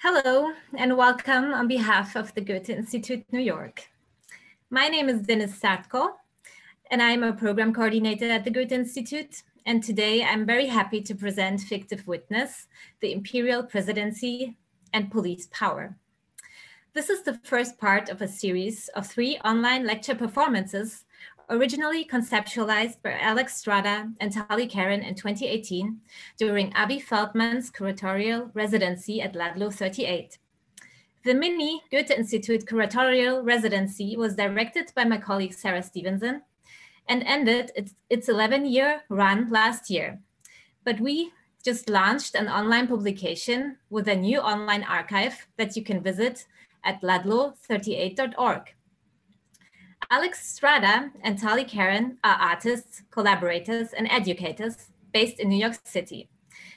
Hello and welcome on behalf of the Goethe-Institut New York. My name is Dennis Sartko and I'm a program coordinator at the Goethe-Institut, and today I'm very happy to present Fictive Witness, the Imperial Presidency and Police Power. This is the first part of a series of 3 online lecture performances originally conceptualized by Alex Strada and Tali Karen in 2018 during Avi Feldman's curatorial residency at Ludlow 38. The mini Goethe-Institut curatorial residency was directed by my colleague Sarah Stevenson and ended its 11-year run last year. But we just launched an online publication with a new online archive that you can visit at ludlow38.org. Alex Strada and Tali Karen are artists, collaborators, and educators based in New York City.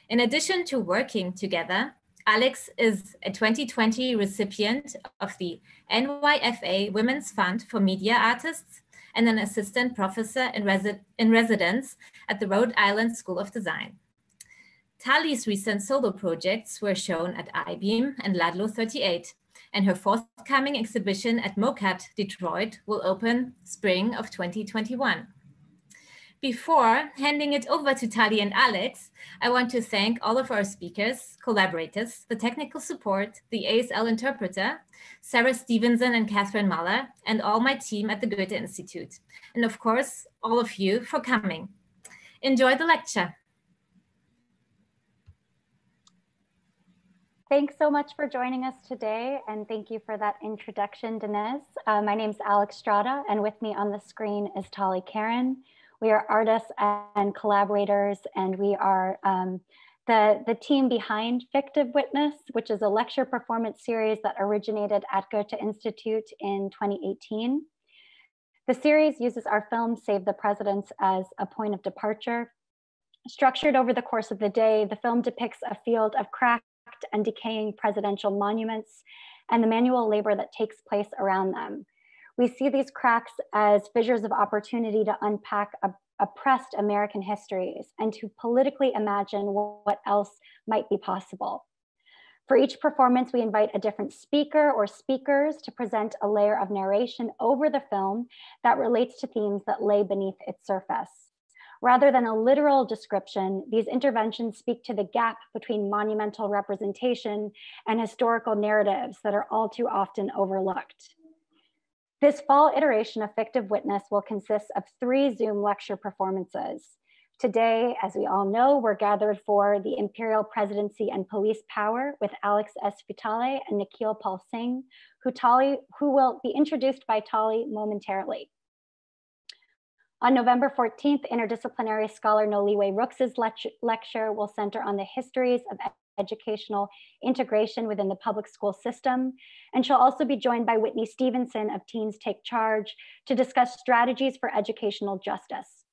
In addition to working together, Alex is a 2020 recipient of the NYFA Women's Fund for Media Artists and an assistant professor in residence at the Rhode Island School of Design. Tali's recent solo projects were shown at iBeam and Ludlow 38, and her forthcoming exhibition at MoCAT Detroit will open spring of 2021. Before handing it over to Tali and Alex, I want to thank all of our speakers, collaborators, the technical support, the ASL interpreter, Sarah Stevenson and Catherine Muller, and all my team at the Goethe-Institut, and of course, all of you for coming. Enjoy the lecture. Thanks so much for joining us today, and thank you for that introduction, Denise. My name's Alex Strada, and with me on the screen is Tali Karen. We are artists and collaborators, and we are the team behind Fictive Witness, which is a lecture performance series that originated at Goethe-Institut in 2018. The series uses our film Save the Presidents as a point of departure. Structured over the course of the day, the film depicts a field of cracked and decaying presidential monuments and the manual labor that takes place around them. We see these cracks as fissures of opportunity to unpack oppressed American histories and to politically imagine what else might be possible. For each performance, we invite a different speaker or speakers to present a layer of narration over the film that relates to themes that lay beneath its surface. Rather than a literal description, these interventions speak to the gap between monumental representation and historical narratives that are all too often overlooked. This fall iteration of Fictive Witness will consist of 3 Zoom lecture performances. Today, as we all know, we're gathered for the Imperial Presidency and Police Power with Alex S. Vitale and Nikhil Pal Singh, who will be introduced by Tali momentarily. On November 14th, interdisciplinary scholar Noliwe Rooks' lecture will center on the histories of educational integration within the public school system. And she'll also be joined by Whitney Stevenson of Teens Take Charge to discuss strategies for educational justice.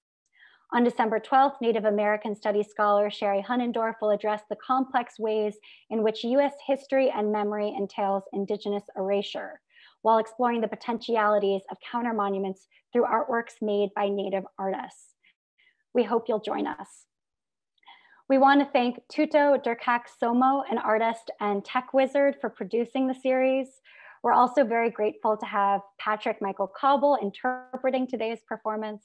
On December 12th, Native American Studies scholar Sherry Hunnendorf will address the complex ways in which US history and memory entails Indigenous erasure, while exploring the potentialities of counter monuments through artworks made by Native artists. We hope you'll join us. We want to thank Tuto Durkak Somo, an artist and tech wizard, for producing the series. We're also very grateful to have Patrick Michael Cobble interpreting today's performance.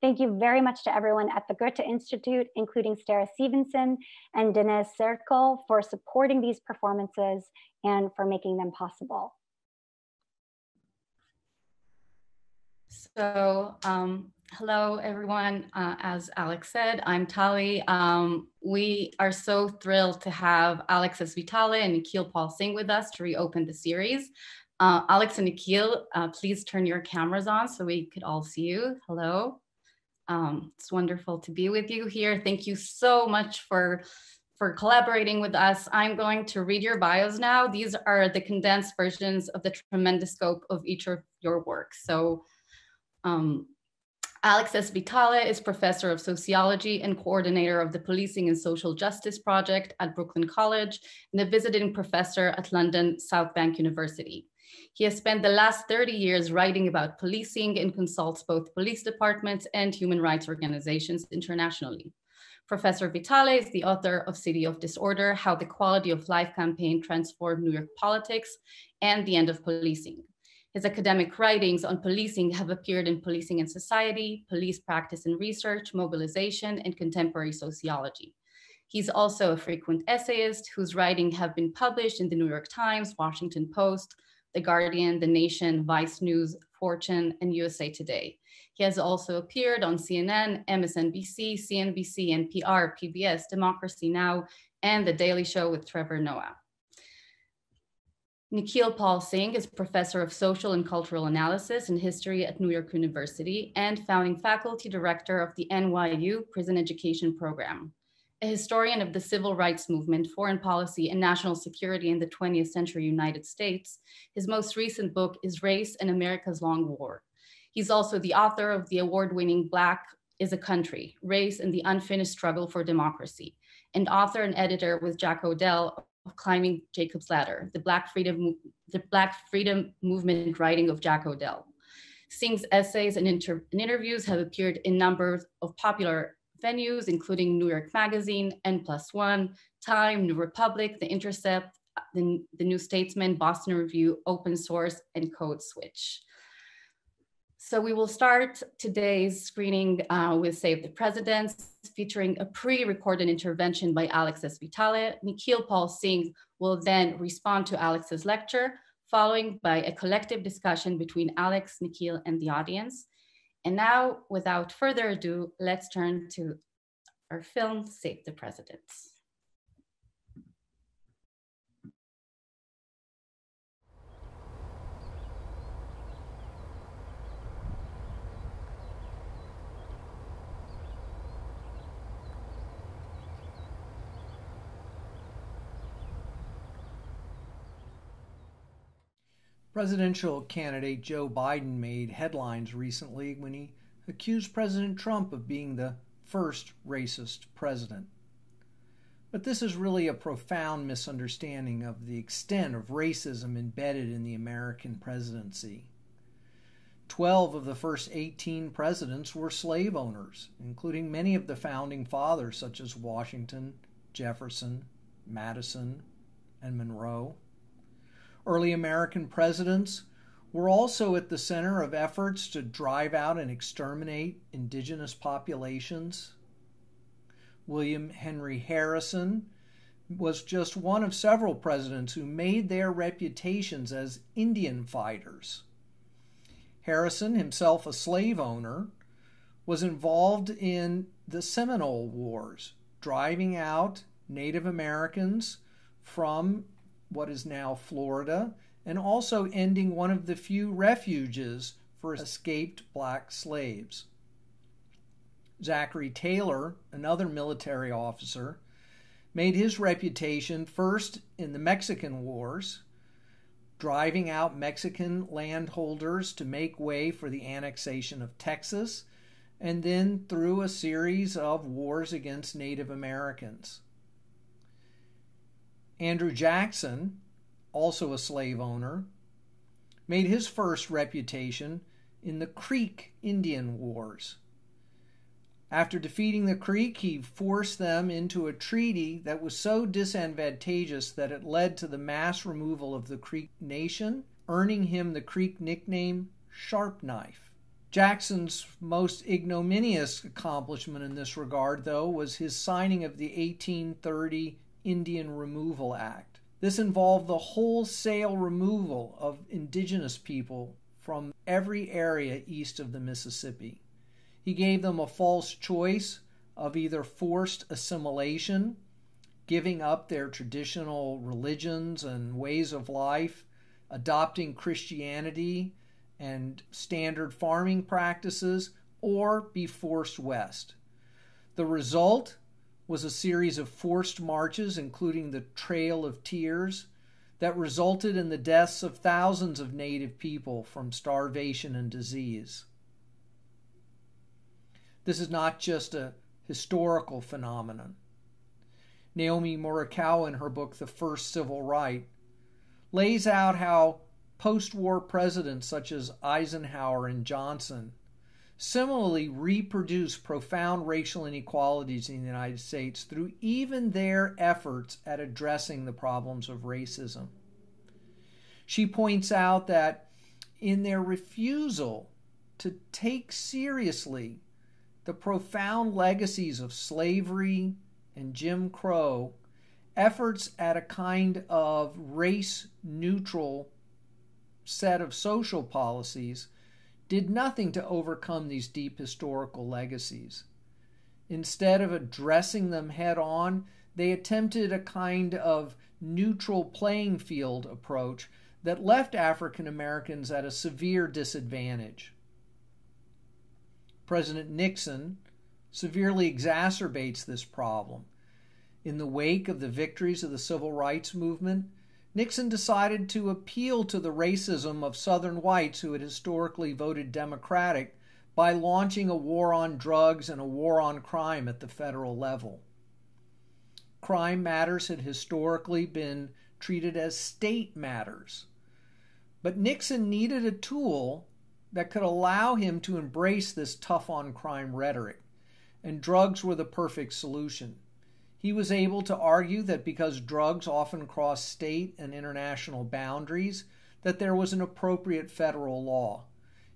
Thank you very much to everyone at the Goethe-Institut, including Sarah Stevenson and Denise Sertkel, for supporting these performances and for making them possible. So, hello everyone. As Alex said, I'm Tali. We are so thrilled to have Alex S. Vitale and Nikhil Pal Singh with us to reopen the series. Alex and Nikhil, please turn your cameras on so we could all see you. Hello. It's wonderful to be with you here. Thank you so much for collaborating with us. I'm going to read your bios now. These are the condensed versions of the tremendous scope of each of your works. So, Alex S. Vitale is professor of sociology and coordinator of the Policing and Social Justice Project at Brooklyn College and a visiting professor at London Southbank University. He has spent the last 30 years writing about policing and consults both police departments and human rights organizations internationally. Professor Vitale is the author of City of Disorder, How the Quality of Life campaign transformed New York politics, and The End of Policing. His academic writings on policing have appeared in Policing and Society, Police Practice and Research, Mobilization, and Contemporary Sociology. He's also a frequent essayist whose writings have been published in the New York Times, Washington Post, The Guardian, The Nation, Vice News, Fortune, and USA Today. He has also appeared on CNN, MSNBC, CNBC, NPR, PBS, Democracy Now!, and The Daily Show with Trevor Noah. Nikhil Pal Singh is professor of social and cultural analysis and history at New York University and founding faculty director of the NYU Prison Education Program. A historian of the civil rights movement, foreign policy, and national security in the 20th century United States, his most recent book is Race and America's Long War. He's also the author of the award-winning Black is a Country, Race and the Unfinished Struggle for Democracy, and author and editor with Jack O'Dell of Climbing Jacob's Ladder, the Black Freedom Movement writing of Jack O'Dell. Singh's essays and interviews have appeared in numbers of popular venues, including New York Magazine, N+1, Time, New Republic, The Intercept, the New Statesman, Boston Review, Open Source, and Code Switch. So we will start today's screening with Save the Presidents, featuring a pre-recorded intervention by Alex S. Vitale. Nikhil Pal Singh will then respond to Alex's lecture, following by a collective discussion between Alex, Nikhil, and the audience. And now, without further ado, let's turn to our film, Save the Presidents. Presidential candidate Joe Biden made headlines recently when he accused President Trump of being the first racist president. But this is really a profound misunderstanding of the extent of racism embedded in the American presidency. 12 of the first 18 presidents were slave owners, including many of the founding fathers such as Washington, Jefferson, Madison, and Monroe. Early American presidents were also at the center of efforts to drive out and exterminate indigenous populations. William Henry Harrison was just one of several presidents who made their reputations as Indian fighters. Harrison, himself a slave owner, was involved in the Seminole Wars, driving out Native Americans from what is now Florida, and also ending one of the few refuges for escaped black slaves. Zachary Taylor, another military officer, made his reputation first in the Mexican Wars, driving out Mexican landholders to make way for the annexation of Texas, and then through a series of wars against Native Americans. Andrew Jackson, also a slave owner, made his first reputation in the Creek Indian Wars. After defeating the Creek, he forced them into a treaty that was so disadvantageous that it led to the mass removal of the Creek Nation, earning him the Creek nickname Sharp Knife. Jackson's most ignominious accomplishment in this regard, though, was his signing of the 1830 Indian Removal Act. This involved the wholesale removal of indigenous people from every area east of the Mississippi. He gave them a false choice of either forced assimilation, giving up their traditional religions and ways of life, adopting Christianity and standard farming practices, or be forced west. The result was a series of forced marches, including the Trail of Tears, that resulted in the deaths of thousands of Native people from starvation and disease. This is not just a historical phenomenon. Naomi Murakawa, in her book, The First Civil Right, lays out how post-war presidents such as Eisenhower and Johnson similarly reproduce profound racial inequalities in the United States through even their efforts at addressing the problems of racism. She points out that in their refusal to take seriously the profound legacies of slavery and Jim Crow, efforts at a kind of race-neutral set of social policies did nothing to overcome these deep historical legacies. Instead of addressing them head on, they attempted a kind of neutral playing field approach that left African Americans at a severe disadvantage. President Nixon severely exacerbates this problem. In the wake of the victories of the Civil Rights Movement, Nixon decided to appeal to the racism of Southern whites who had historically voted Democratic by launching a war on drugs and a war on crime at the federal level. Crime matters had historically been treated as state matters, but Nixon needed a tool that could allow him to embrace this tough-on-crime rhetoric, and drugs were the perfect solution. He was able to argue that because drugs often cross state and international boundaries, that there was an appropriate federal law.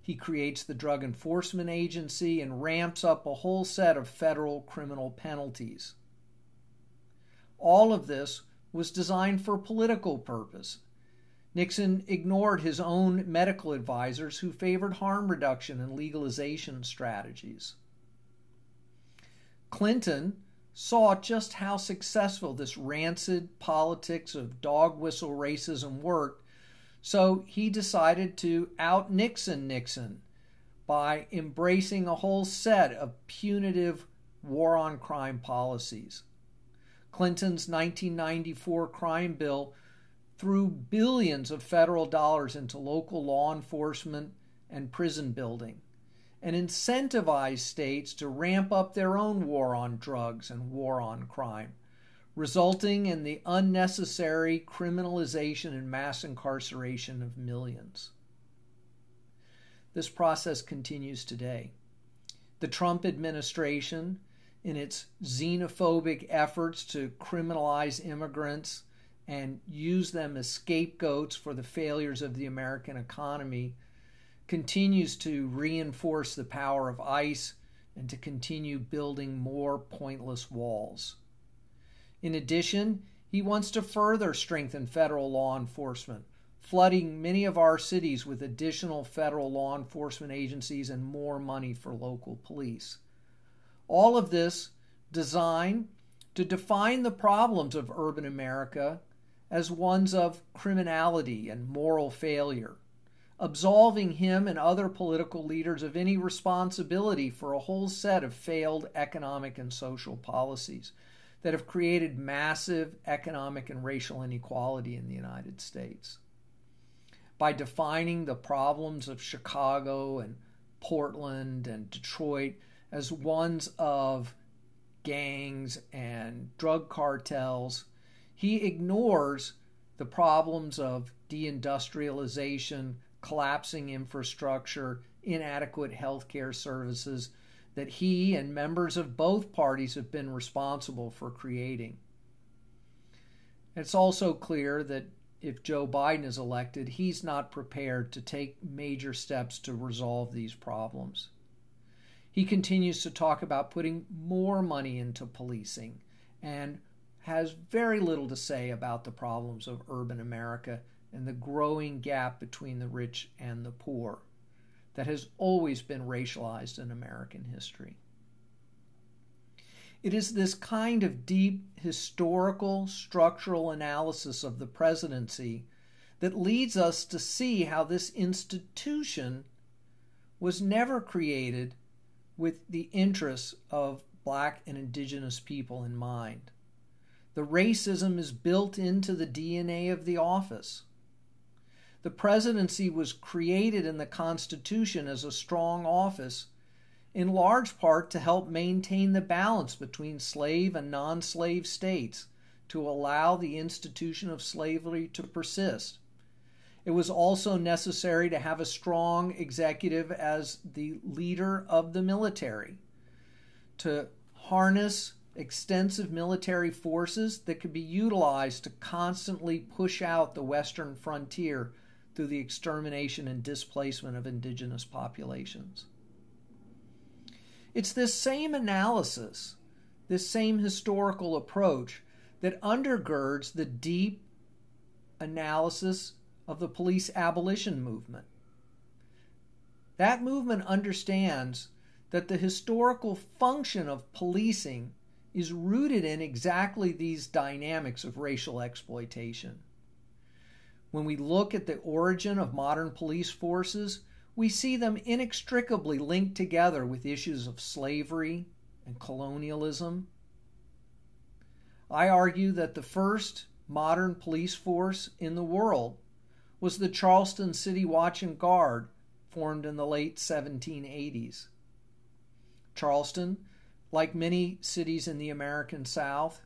He creates the Drug Enforcement Agency and ramps up a whole set of federal criminal penalties. All of this was designed for political purpose. Nixon ignored his own medical advisors who favored harm reduction and legalization strategies. Clinton saw just how successful this rancid politics of dog whistle racism worked, so he decided to out-Nixon Nixon by embracing a whole set of punitive war on crime policies. Clinton's 1994 crime bill threw billions of federal dollars into local law enforcement and prison building, and incentivized states to ramp up their own war on drugs and war on crime, resulting in the unnecessary criminalization and mass incarceration of millions. This process continues today. The Trump administration, in its xenophobic efforts to criminalize immigrants and use them as scapegoats for the failures of the American economy, continues to reinforce the power of ICE and to continue building more pointless walls. In addition, he wants to further strengthen federal law enforcement, flooding many of our cities with additional federal law enforcement agencies and more money for local police. All of this designed to define the problems of urban America as ones of criminality and moral failure, absolving him and other political leaders of any responsibility for a whole set of failed economic and social policies that have created massive economic and racial inequality in the United States. By defining the problems of Chicago and Portland and Detroit as ones of gangs and drug cartels, he ignores the problems of deindustrialization, collapsing infrastructure, inadequate healthcare services that he and members of both parties have been responsible for creating. It's also clear that if Joe Biden is elected, he's not prepared to take major steps to resolve these problems. He continues to talk about putting more money into policing and has very little to say about the problems of urban America and the growing gap between the rich and the poor that has always been racialized in American history. It is this kind of deep historical structural analysis of the presidency that leads us to see how this institution was never created with the interests of Black and Indigenous people in mind. The racism is built into the DNA of the office. The presidency was created in the Constitution as a strong office, in large part to help maintain the balance between slave and non-slave states, to allow the institution of slavery to persist. It was also necessary to have a strong executive as the leader of the military, to harness extensive military forces that could be utilized to constantly push out the Western frontier through the extermination and displacement of indigenous populations. It's this same analysis, this same historical approach that undergirds the deep analysis of the police abolition movement. That movement understands that the historical function of policing is rooted in exactly these dynamics of racial exploitation. When we look at the origin of modern police forces, we see them inextricably linked together with issues of slavery and colonialism. I argue that the first modern police force in the world was the Charleston City Watch and Guard, formed in the late 1780s. Charleston, like many cities in the American South,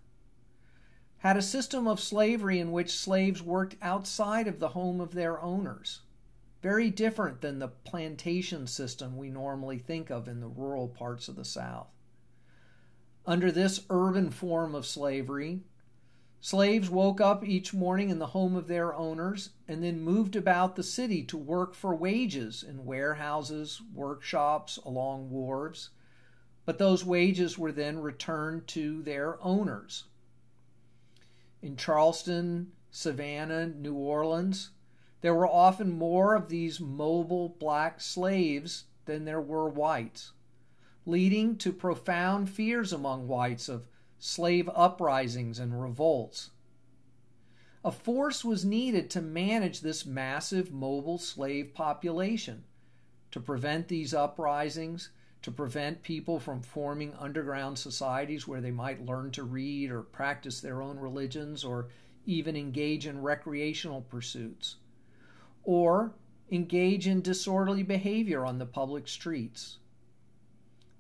had a system of slavery in which slaves worked outside of the home of their owners, very different than the plantation system we normally think of in the rural parts of the South. Under this urban form of slavery, slaves woke up each morning in the home of their owners and then moved about the city to work for wages in warehouses, workshops, along wharves, but those wages were then returned to their owners. In Charleston, Savannah, New Orleans, there were often more of these mobile black slaves than there were whites, leading to profound fears among whites of slave uprisings and revolts. A force was needed to manage this massive mobile slave population, to prevent these uprisings, to prevent people from forming underground societies where they might learn to read or practice their own religions or even engage in recreational pursuits, or engage in disorderly behavior on the public streets.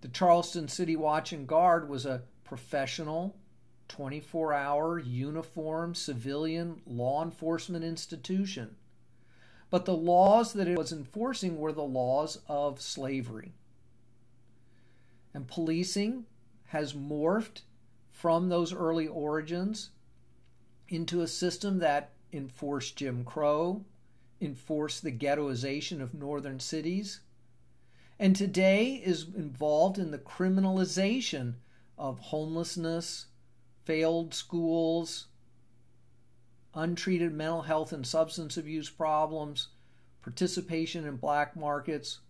The Charleston City Watch and Guard was a professional, 24-hour, uniformed, civilian law enforcement institution. But the laws that it was enforcing were the laws of slavery. And policing has morphed from those early origins into a system that enforced Jim Crow, enforced the ghettoization of northern cities, and today is involved in the criminalization of homelessness, failed schools, untreated mental health and substance abuse problems, participation in black markets,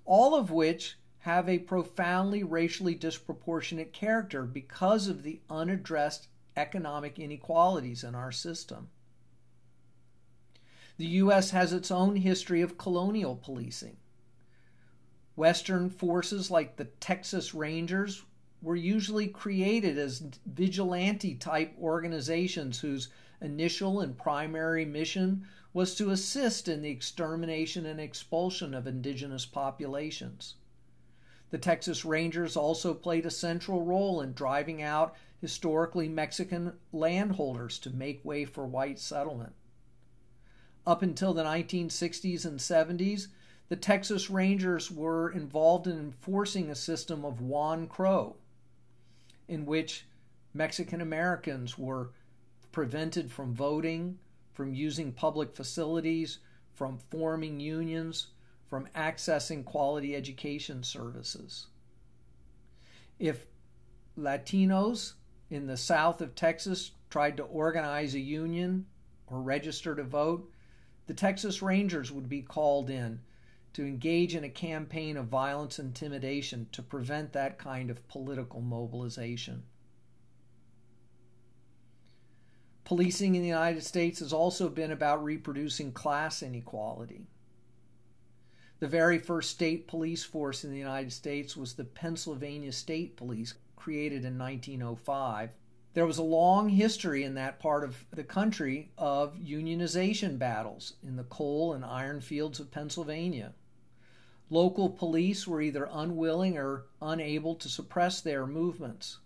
all of which have a profoundly racially disproportionate character because of the unaddressed economic inequalities in our system. The U.S. has its own history of colonial policing. Western forces like the Texas Rangers were usually created as vigilante-type organizations whose initial and primary mission was to assist in the extermination and expulsion of indigenous populations. The Texas Rangers also played a central role in driving out historically Mexican landholders to make way for white settlement. Up until the 1960s and 70s, the Texas Rangers were involved in enforcing a system of Juan Crow, in which Mexican Americans were prevented from voting, from using public facilities, from forming unions, from accessing quality education services. If Latinos in the south of Texas tried to organize a union or register to vote, the Texas Rangers would be called in to engage in a campaign of violence and intimidation to prevent that kind of political mobilization. Policing in the United States has also been about reproducing class inequality. The very first state police force in the United States was the Pennsylvania State Police, created in 1905. There was a long history in that part of the country of unionization battles in the coal and iron fields of Pennsylvania. Local police were either unwilling or unable to suppress their movements.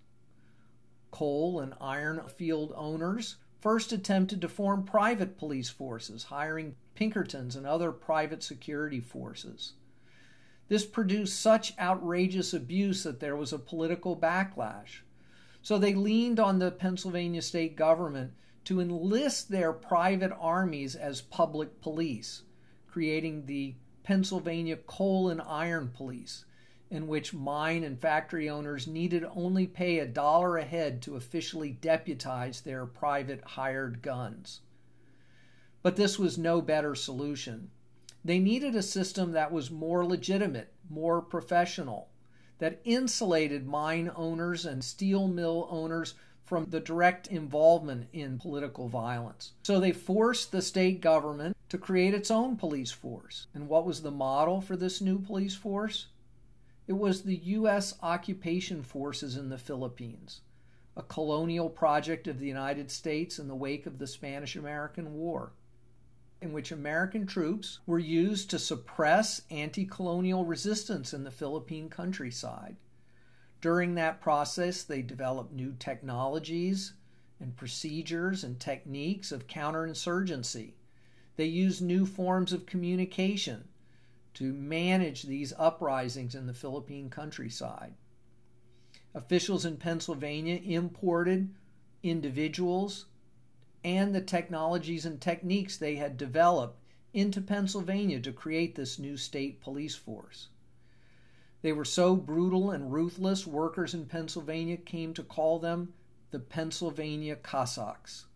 Coal and iron field owners first attempted to form private police forces, hiring Pinkertons and other private security forces. This produced such outrageous abuse that there was a political backlash. So they leaned on the Pennsylvania state government to enlist their private armies as public police, creating the Pennsylvania Coal and Iron Police, in which mine and factory owners needed only pay $1 a head to officially deputize their private hired guns. But this was no better solution. They needed a system that was more legitimate, more professional, that insulated mine owners and steel mill owners from the direct involvement in political violence. So they forced the state government to create its own police force. And what was the model for this new police force? It was the U.S. occupation forces in the Philippines, a colonial project of the United States in the wake of the Spanish-American War, in which American troops were used to suppress anti-colonial resistance in the Philippine countryside. During that process, they developed new technologies and procedures and techniques of counterinsurgency. They used new forms of communication to manage these uprisings in the Philippine countryside. Officials in Pennsylvania imported individuals and the technologies and techniques they had developed into Pennsylvania to create this new state police force. They were so brutal and ruthless, workers in Pennsylvania came to call them the Pennsylvania Cossacks.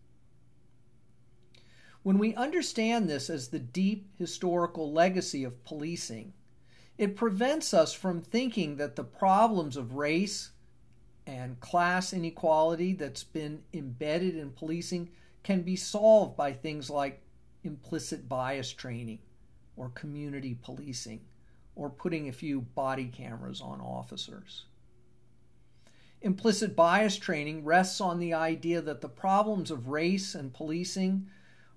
When we understand this as the deep historical legacy of policing, it prevents us from thinking that the problems of race and class inequality that's been embedded in policing can be solved by things like implicit bias training or community policing or putting a few body cameras on officers. Implicit bias training rests on the idea that the problems of race and policing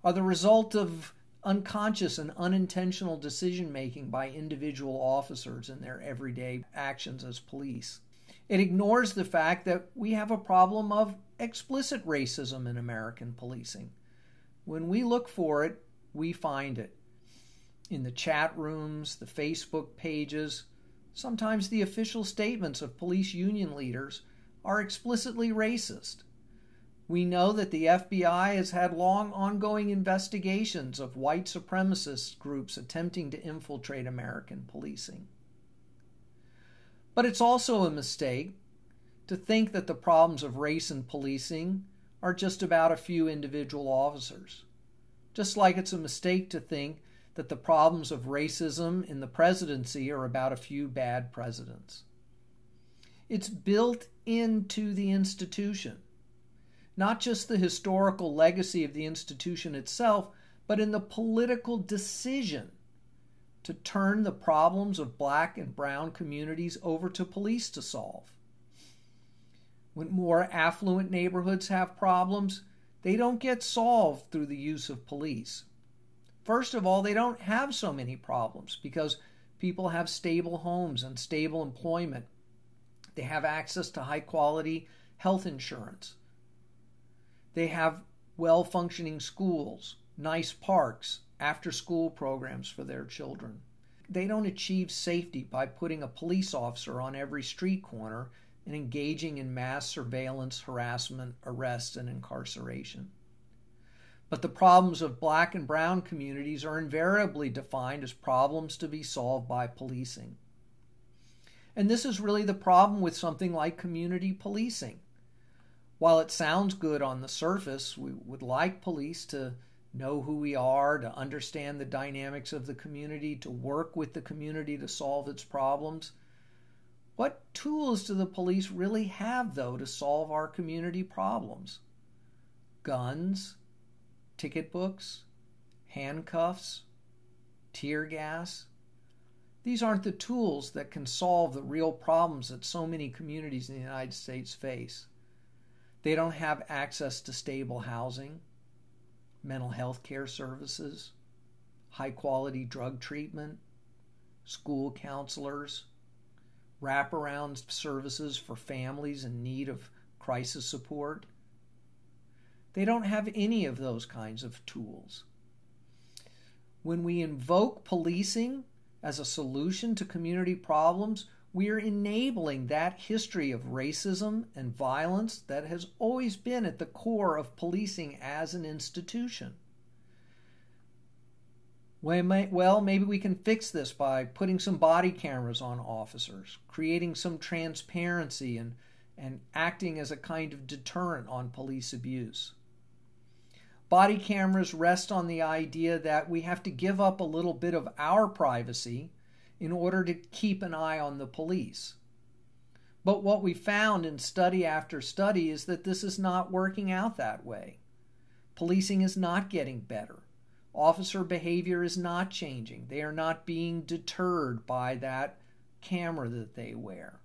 are the result of unconscious and unintentional decision-making by individual officers in their everyday actions as police. It ignores the fact that we have a problem of explicit racism in American policing. When we look for it, we find it. In the chat rooms, the Facebook pages, sometimes the official statements of police union leaders are explicitly racist. We know that the FBI has had long ongoing investigations of white supremacist groups attempting to infiltrate American policing. But it's also a mistake to think that the problems of race and policing are just about a few individual officers. Just like it's a mistake to think that the problems of racism in the presidency are about a few bad presidents. It's built into the institution. Not just the historical legacy of the institution itself, but in the political decision to turn the problems of black and brown communities over to police to solve. When more affluent neighborhoods have problems, they don't get solved through the use of police. First of all, they don't have so many problems because people have stable homes and stable employment. They have access to high-quality health insurance. They have well-functioning schools, nice parks, after-school programs for their children. They don't achieve safety by putting a police officer on every street corner and engaging in mass surveillance, harassment, arrest, and incarceration. But the problems of black and brown communities are invariably defined as problems to be solved by policing. And this is really the problem with something like community policing. While it sounds good on the surface, we would like police to know who we are, to understand the dynamics of the community, to work with the community to solve its problems. What tools do the police really have, though, to solve our community problems? Guns, ticket books, handcuffs, tear gas. These aren't the tools that can solve the real problems that so many communities in the United States face. They don't have access to stable housing, mental health care services, high-quality drug treatment, school counselors, wraparound services for families in need of crisis support. They don't have any of those kinds of tools. When we invoke policing as a solution to community problems, we are enabling that history of racism and violence that has always been at the core of policing as an institution. Well, maybe we can fix this by putting some body cameras on officers, creating some transparency and acting as a kind of deterrent on police abuse. Body cameras rest on the idea that we have to give up a little bit of our privacy in order to keep an eye on the police. But what we found in study after study is that this is not working out that way. Policing is not getting better. Officer behavior is not changing. They are not being deterred by that camera that they wear.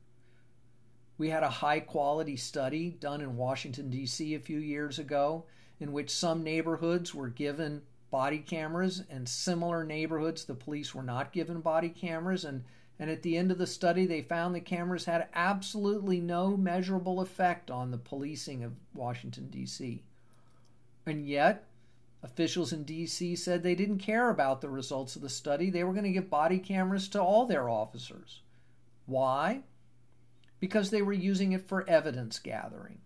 We had a high-quality study done in Washington, D.C. a few years ago in which some neighborhoods were given body cameras and similar neighborhoods the police were not given body cameras. And at the end of the study, they found the cameras had absolutely no measurable effect on the policing of Washington, D.C. And yet, officials in D.C. said they didn't care about the results of the study. They were going to give body cameras to all their officers. Why? Because they were using it for evidence gathering.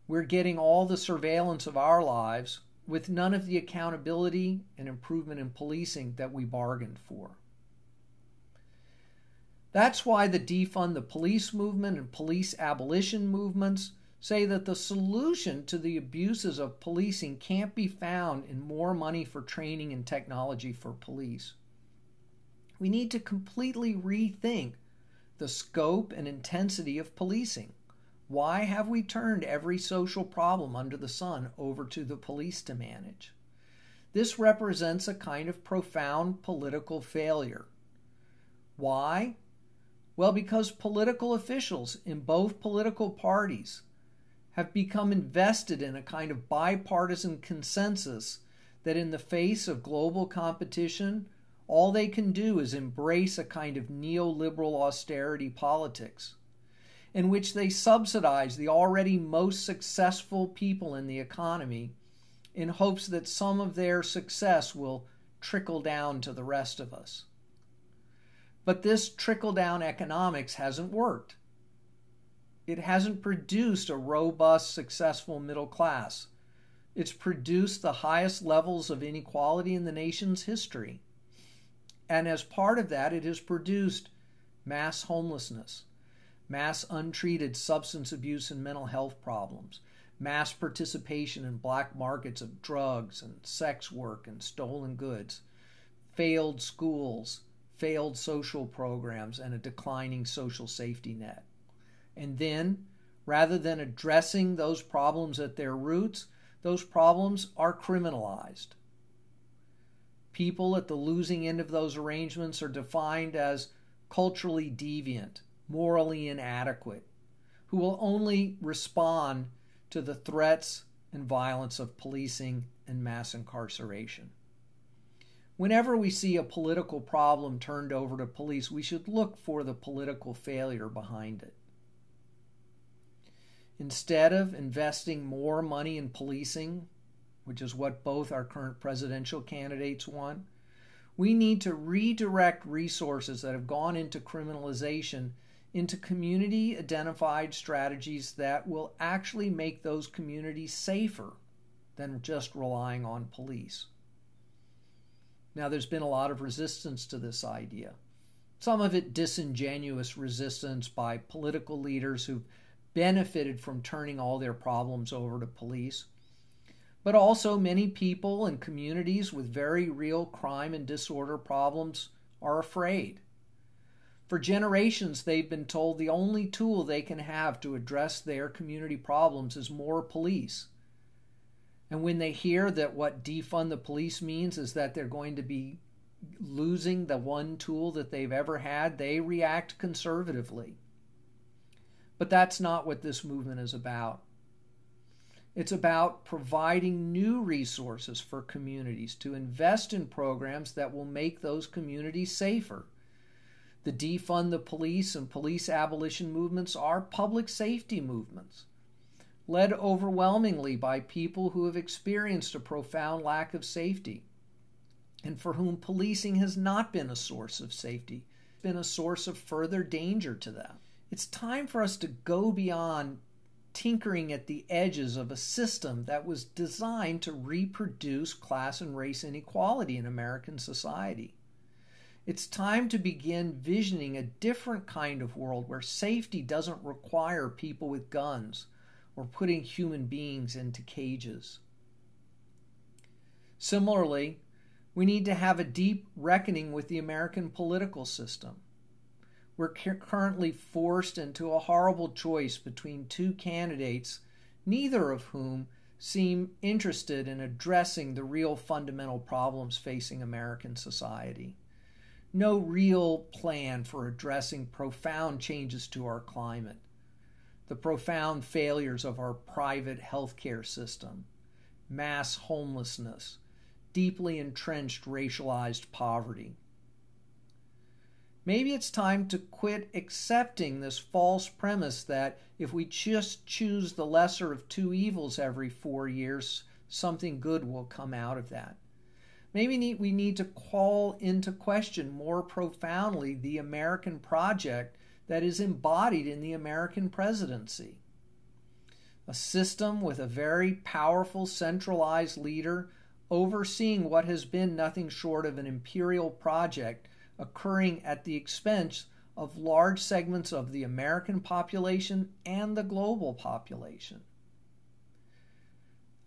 We're getting all the surveillance of our lives with none of the accountability and improvement in policing that we bargained for. That's why the defund the police movement and police abolition movements say that the solution to the abuses of policing can't be found in more money for training and technology for police. We need to completely rethink the scope and intensity of policing. Why have we turned every social problem under the sun over to the police to manage? This represents a kind of profound political failure. Why? Well, because political officials in both political parties have become invested in a kind of bipartisan consensus that in the face of global competition, all they can do is embrace a kind of neoliberal austerity politics in which they subsidize the already most successful people in the economy in hopes that some of their success will trickle down to the rest of us. But this trickle-down economics hasn't worked. It hasn't produced a robust, successful middle class. It's produced the highest levels of inequality in the nation's history. And as part of that, it has produced mass homelessness, mass untreated substance abuse and mental health problems, mass participation in black markets of drugs and sex work and stolen goods, failed schools, failed social programs, and a declining social safety net. And then, rather than addressing those problems at their roots, those problems are criminalized. People at the losing end of those arrangements are defined as culturally deviant, morally inadequate, who will only respond to the threats and violence of policing and mass incarceration. Whenever we see a political problem turned over to police, we should look for the political failure behind it. Instead of investing more money in policing, which is what both our current presidential candidates want, we need to redirect resources that have gone into criminalization into community-identified strategies that will actually make those communities safer than just relying on police. Now, there's been a lot of resistance to this idea. Some of it disingenuous resistance by political leaders who've benefited from turning all their problems over to police. But also many people and communities with very real crime and disorder problems are afraid. For generations, they've been told the only tool they can have to address their community problems is more police. And when they hear that what defund the police means is that they're going to be losing the one tool that they've ever had, they react conservatively. But that's not what this movement is about. It's about providing new resources for communities to invest in programs that will make those communities safer. The defund the police and police abolition movements are public safety movements. led overwhelmingly by people who have experienced a profound lack of safety and for whom policing has not been a source of safety, it's been a source of further danger to them. It's time for us to go beyond tinkering at the edges of a system that was designed to reproduce class and race inequality in American society. It's time to begin visioning a different kind of world where safety doesn't require people with guns or putting human beings into cages. Similarly, we need to have a deep reckoning with the American political system. We're currently forced into a horrible choice between two candidates, neither of whom seem interested in addressing the real fundamental problems facing American society. No real plan for addressing profound changes to our climate, the profound failures of our private healthcare system, mass homelessness, deeply entrenched racialized poverty. Maybe it's time to quit accepting this false premise that if we just choose the lesser of two evils every 4 years, something good will come out of that. Maybe we need to call into question more profoundly the American project that is embodied in the American presidency. A system with a very powerful centralized leader overseeing what has been nothing short of an imperial project occurring at the expense of large segments of the American population and the global population.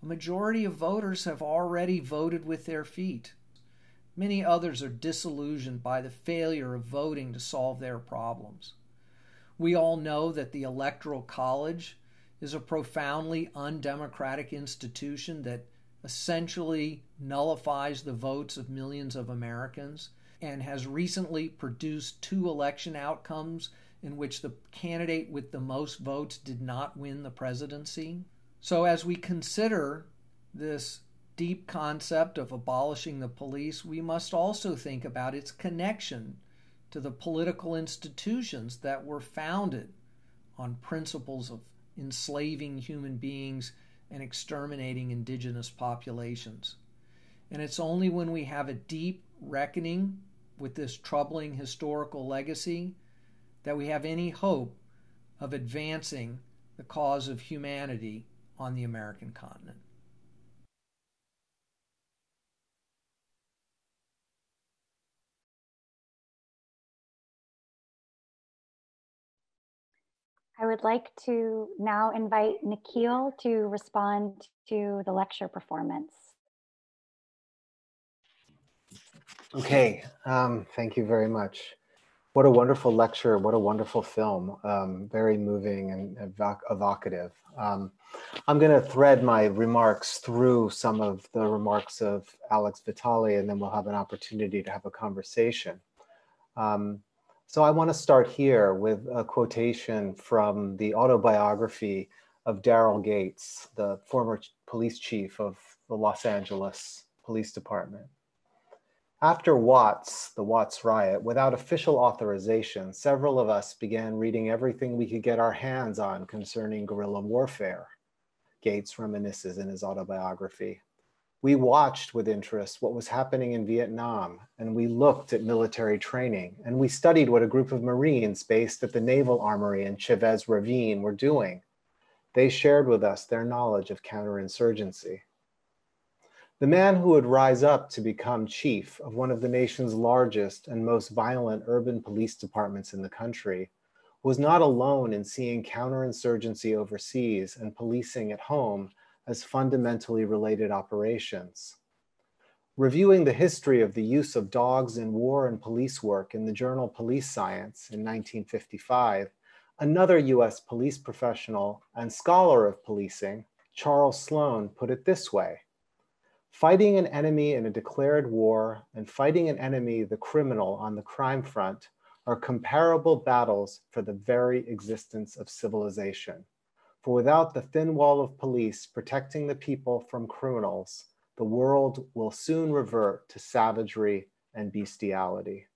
A majority of voters have already voted with their feet. Many others are disillusioned by the failure of voting to solve their problems. We all know that the Electoral College is a profoundly undemocratic institution that essentially nullifies the votes of millions of Americans and has recently produced 2 election outcomes in which the candidate with the most votes did not win the presidency. So as we consider this deep concept of abolishing the police, we must also think about its connection to the political institutions that were founded on principles of enslaving human beings and exterminating indigenous populations. And it's only when we have a deep reckoning with this troubling historical legacy that we have any hope of advancing the cause of humanity on the American continent. I would like to now invite Nikhil to respond to the lecture performance. Okay, thank you very much. What a wonderful lecture, what a wonderful film, very moving and evocative. I'm gonna thread my remarks through some of the remarks of Alex Vitale, and then we'll have an opportunity to have a conversation. So I wanna start here with a quotation from the autobiography of Daryl Gates, the former police chief of the Los Angeles Police Department. After the Watts riot, without official authorization, several of us began reading everything we could get our hands on concerning guerrilla warfare, Gates reminisces in his autobiography. We watched with interest what was happening in Vietnam, and we looked at military training, and we studied what a group of Marines based at the Naval Armory in Chavez Ravine were doing. They shared with us their knowledge of counterinsurgency. The man who would rise up to become chief of one of the nation's largest and most violent urban police departments in the country was not alone in seeing counterinsurgency overseas and policing at home as fundamentally related operations. Reviewing the history of the use of dogs in war and police work in the journal Police Science in 1955, another US police professional and scholar of policing, Charles Sloan, put it this way: fighting an enemy in a declared war and fighting an enemy, the criminal, on the crime front are comparable battles for the very existence of civilization. For without the thin wall of police protecting the people from criminals, the world will soon revert to savagery and bestiality.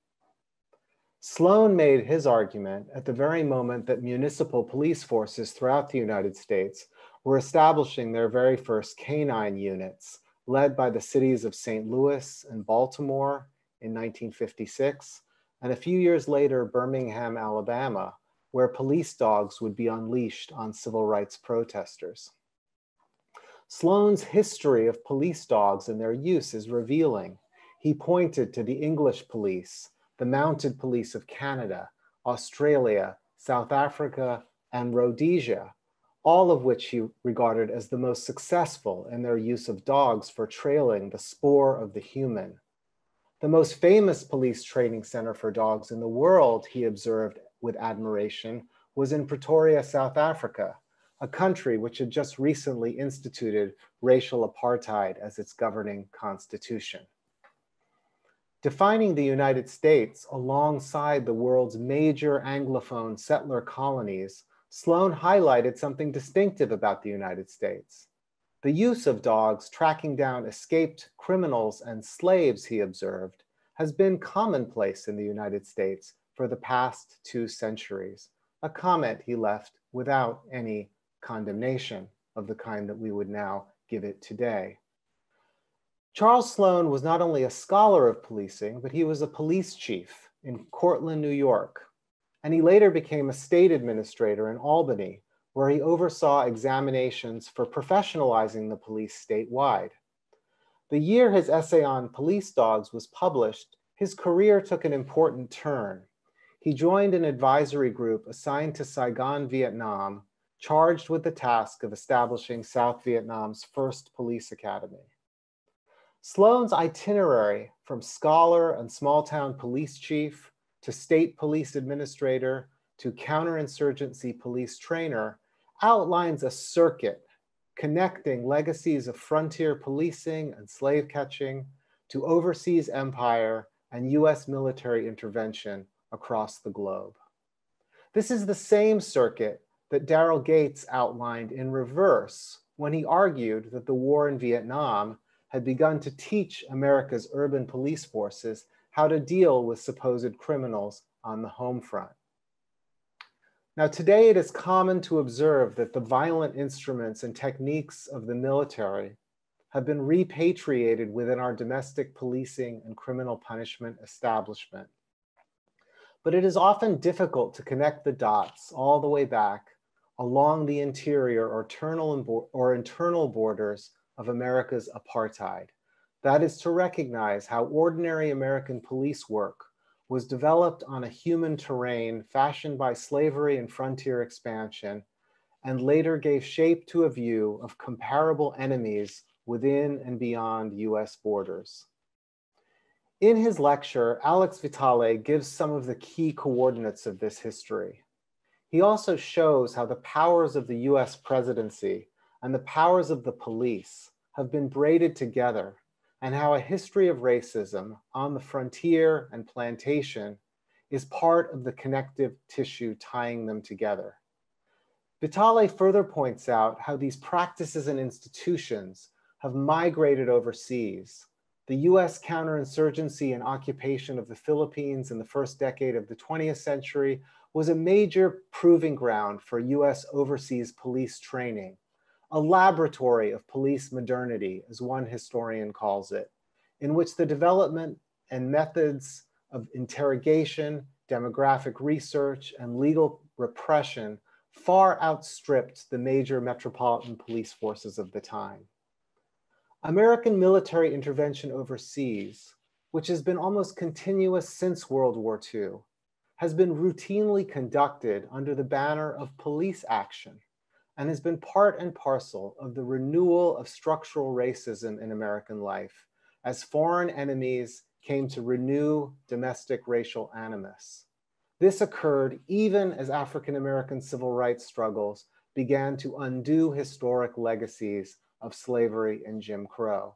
Sloan made his argument at the very moment that municipal police forces throughout the United States were establishing their very first canine units, led by the cities of St. Louis and Baltimore in 1956, and a few years later, Birmingham, Alabama, where police dogs would be unleashed on civil rights protesters. Sloan's history of police dogs and their use is revealing. He pointed to the English police, the mounted police of Canada, Australia, South Africa, and Rhodesia, all of which he regarded as the most successful in their use of dogs for trailing the spoor of the human. The most famous police training center for dogs in the world, he observed with admiration, was in Pretoria, South Africa, a country which had just recently instituted racial apartheid as its governing constitution. Defining the United States alongside the world's major Anglophone settler colonies, Sloan highlighted something distinctive about the United States. The use of dogs tracking down escaped criminals and slaves, he observed, has been commonplace in the United States for the past 2 centuries, a comment he left without any condemnation of the kind that we would now give it today. Charles Sloan was not only a scholar of policing, but he was a police chief in Cortland, New York, and he later became a state administrator in Albany, where he oversaw examinations for professionalizing the police statewide. The year his essay on police dogs was published, his career took an important turn. He joined an advisory group assigned to Saigon, Vietnam, charged with the task of establishing South Vietnam's first police academy. Sloan's itinerary from scholar and small-town police chief to state police administrator to counterinsurgency police trainer outlines a circuit connecting legacies of frontier policing and slave catching to overseas empire and US military intervention across the globe. This is the same circuit that Daryl Gates outlined in reverse when he argued that the war in Vietnam had begun to teach America's urban police forces how to deal with supposed criminals on the home front. Now, today it is common to observe that the violent instruments and techniques of the military have been repatriated within our domestic policing and criminal punishment establishment. But it is often difficult to connect the dots all the way back along the interior or internal borders of America's apartheid. That is to recognize how ordinary American police work was developed on a human terrain fashioned by slavery and frontier expansion, and later gave shape to a view of comparable enemies within and beyond US borders. In his lecture, Alex Vitale gives some of the key coordinates of this history. He also shows how the powers of the US presidency and the powers of the police have been braided together, and how a history of racism on the frontier and plantation is part of the connective tissue tying them together. Vitale further points out how these practices and institutions have migrated overseas. The US counterinsurgency and occupation of the Philippines in the first decade of the 20th century was a major proving ground for US overseas police training, a laboratory of police modernity, as one historian calls it, in which the development and methods of interrogation, demographic research, and legal repression far outstripped the major metropolitan police forces of the time. American military intervention overseas, which has been almost continuous since World War II, has been routinely conducted under the banner of police action, and has been part and parcel of the renewal of structural racism in American life as foreign enemies came to renew domestic racial animus. This occurred even as African-American civil rights struggles began to undo historic legacies of slavery and Jim Crow.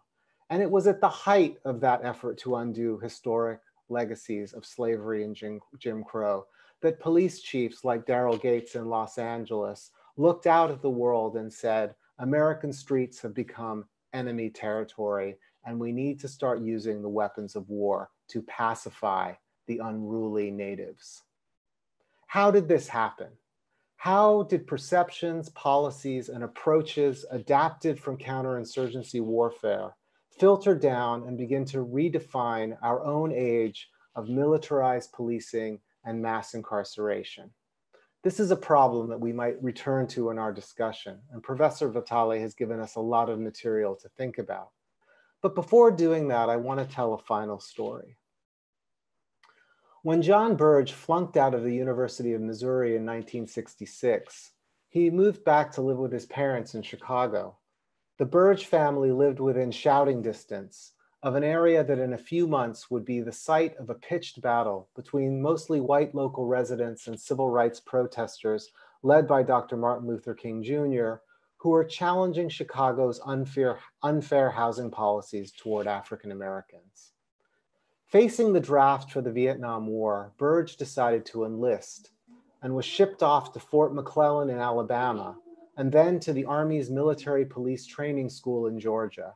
And it was at the height of that effort to undo historic legacies of slavery and Jim Crow that police chiefs like Daryl Gates in Los Angeles looked out at the world and said, American streets have become enemy territory, and we need to start using the weapons of war to pacify the unruly natives. How did this happen? How did perceptions, policies, and approaches adapted from counterinsurgency warfare filter down and begin to redefine our own age of militarized policing and mass incarceration? This is a problem that we might return to in our discussion, and Professor Vitale has given us a lot of material to think about. But before doing that, I want to tell a final story. When John Burge flunked out of the University of Missouri in 1966, he moved back to live with his parents in Chicago. The Burge family lived within shouting distance of an area that in a few months would be the site of a pitched battle between mostly white local residents and civil rights protesters led by Dr. Martin Luther King Jr., who were challenging Chicago's unfair housing policies toward African Americans. Facing the draft for the Vietnam War, Burge decided to enlist and was shipped off to Fort McClellan in Alabama and then to the Army's Military Police Training School in Georgia.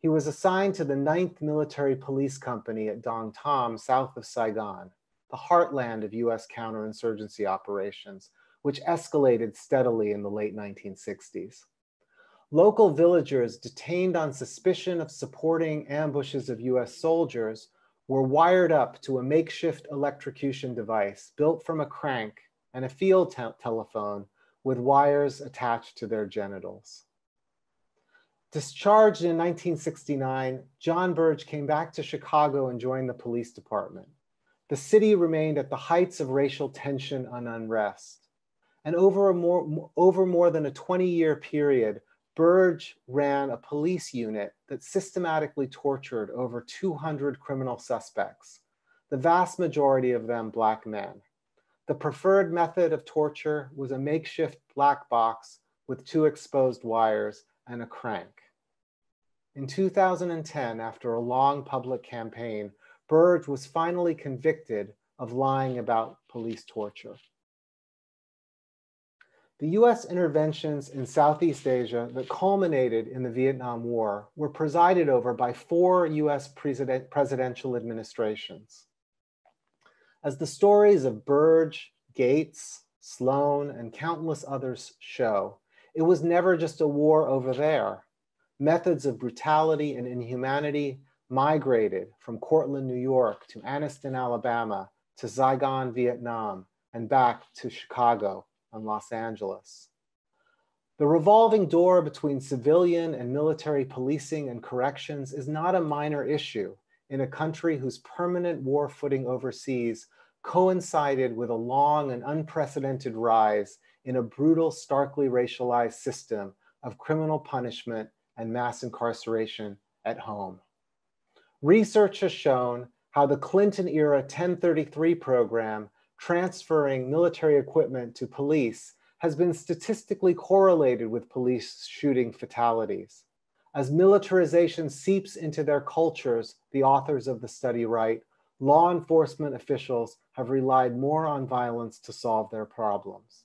He was assigned to the 9th Military Police Company at Dong Tam, south of Saigon, the heartland of US counterinsurgency operations, which escalated steadily in the late 1960s. Local villagers detained on suspicion of supporting ambushes of US soldiers were wired up to a makeshift electrocution device built from a crank and a field telephone with wires attached to their genitals. Discharged in 1969, John Burge came back to Chicago and joined the police department. The city remained at the heights of racial tension and unrest. And over more than a 20-year period, Burge ran a police unit that systematically tortured over 200 criminal suspects, the vast majority of them Black men. The preferred method of torture was a makeshift black box with 2 exposed wires and a crank. In 2010, after a long public campaign, Burge was finally convicted of lying about police torture. The US interventions in Southeast Asia that culminated in the Vietnam War were presided over by 4 US presidential administrations. As the stories of Burge, Gates, Sloan, and countless others show, it was never just a war over there. Methods of brutality and inhumanity migrated from Cortland, New York, to Anniston, Alabama, to Saigon, Vietnam, and back to Chicago and Los Angeles. The revolving door between civilian and military policing and corrections is not a minor issue in a country whose permanent war footing overseas coincided with a long and unprecedented rise in a brutal, starkly racialized system of criminal punishment and mass incarceration at home. Research has shown how the Clinton-era 1033 program transferring military equipment to police has been statistically correlated with police shooting fatalities. As militarization seeps into their cultures, the authors of the study write, law enforcement officials have relied more on violence to solve their problems.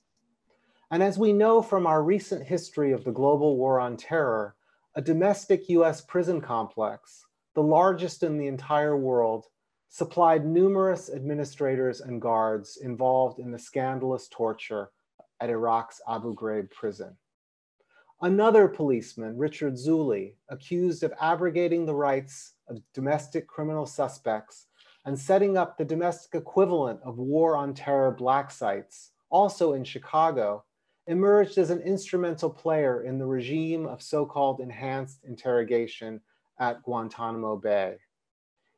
And as we know from our recent history of the global war on terror, a domestic US prison complex, the largest in the entire world, supplied numerous administrators and guards involved in the scandalous torture at Iraq's Abu Ghraib prison. Another policeman, Richard Zuley, accused of abrogating the rights of domestic criminal suspects and setting up the domestic equivalent of war on terror black sites, also in Chicago, emerged as an instrumental player in the regime of so-called enhanced interrogation at Guantanamo Bay.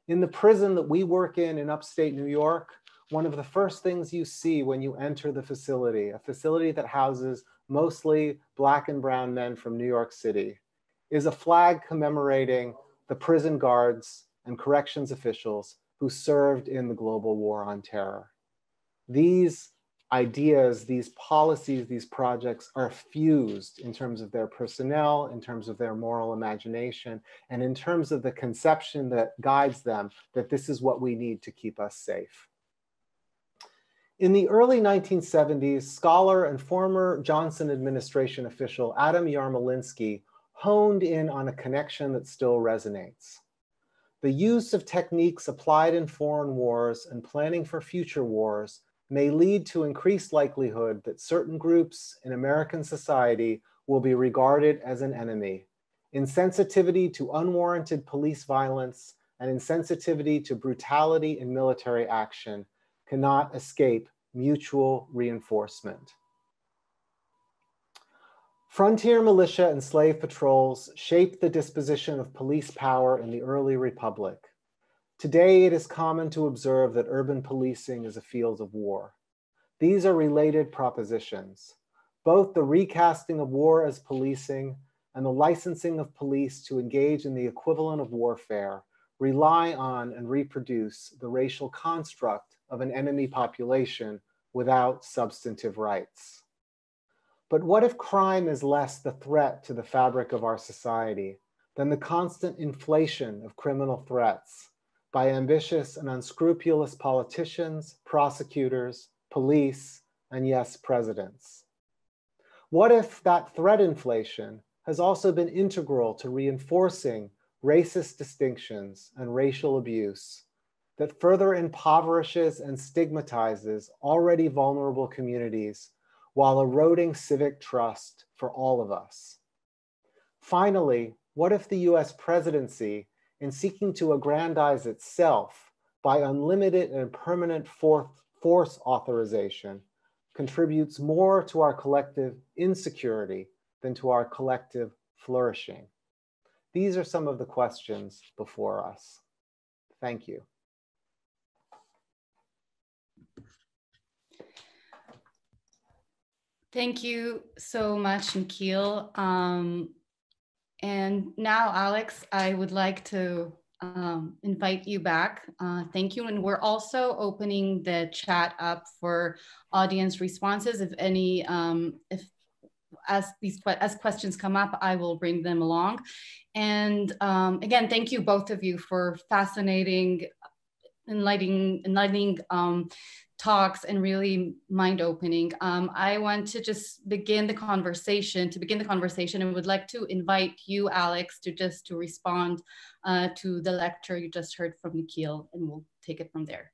In the prison that we work in upstate New York, one of the first things you see when you enter the facility, a facility that houses mostly Black and brown men from New York City, is a flag commemorating the prison guards and corrections officials who served in the global war on terror. These ideas, these policies, these projects are fused in terms of their personnel, in terms of their moral imagination, and in terms of the conception that guides them that this is what we need to keep us safe. In the early 1970s, scholar and former Johnson administration official Adam Yarmolinsky honed in on a connection that still resonates. The use of techniques applied in foreign wars and planning for future wars may lead to increased likelihood that certain groups in American society will be regarded as an enemy. Insensitivity to unwarranted police violence and insensitivity to brutality in military action cannot escape mutual reinforcement. Frontier militia and slave patrols shaped the disposition of police power in the early republic. Today, it is common to observe that urban policing is a field of war. These are related propositions. Both the recasting of war as policing and the licensing of police to engage in the equivalent of warfare rely on and reproduce the racial construct of an enemy population without substantive rights. But what if crime is less the threat to the fabric of our society than the constant inflation of criminal threats by ambitious and unscrupulous politicians, prosecutors, police, and yes, presidents? What if that threat inflation has also been integral to reinforcing racist distinctions and racial abuse that further impoverishes and stigmatizes already vulnerable communities while eroding civic trust for all of us? Finally, what if the US presidency, in seeking to aggrandize itself by unlimited and permanent force authorization, contributes more to our collective insecurity than to our collective flourishing? These are some of the questions before us. Thank you. Thank you so much, Nikhil. And now, Alex, I would like to invite you back. Thank you. And we're also opening the chat up for audience responses. If any, as questions come up, I will bring them along. And again, thank you both of you for fascinating, enlightening talks and really mind-opening. I want to just begin the conversation. And would like to invite you, Alex, to respond to the lecture you just heard from Nikhil, and we'll take it from there.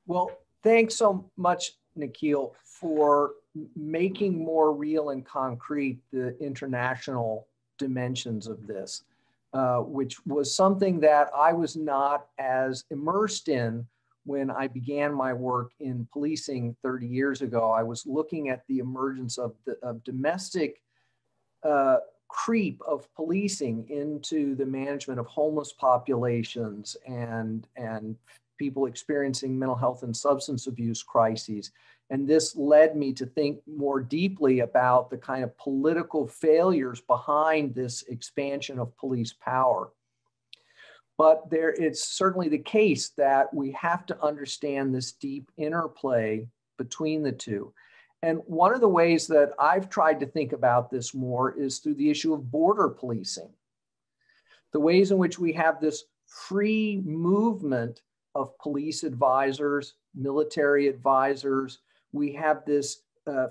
Well, thanks so much, Nikhil, for making more real and concrete the international dimensions of this, which was something that I was not as immersed in when I began my work in policing 30 years ago. I was looking at the emergence of domestic creep of policing into the management of homeless populations and people experiencing mental health and substance abuse crises. And this led me to think more deeply about the kind of political failures behind this expansion of police power. But it's certainly the case that we have to understand this deep interplay between the two. And one of the ways that I've tried to think about this more is through the issue of border policing. The ways in which we have this free movement of police advisors, military advisors. We have this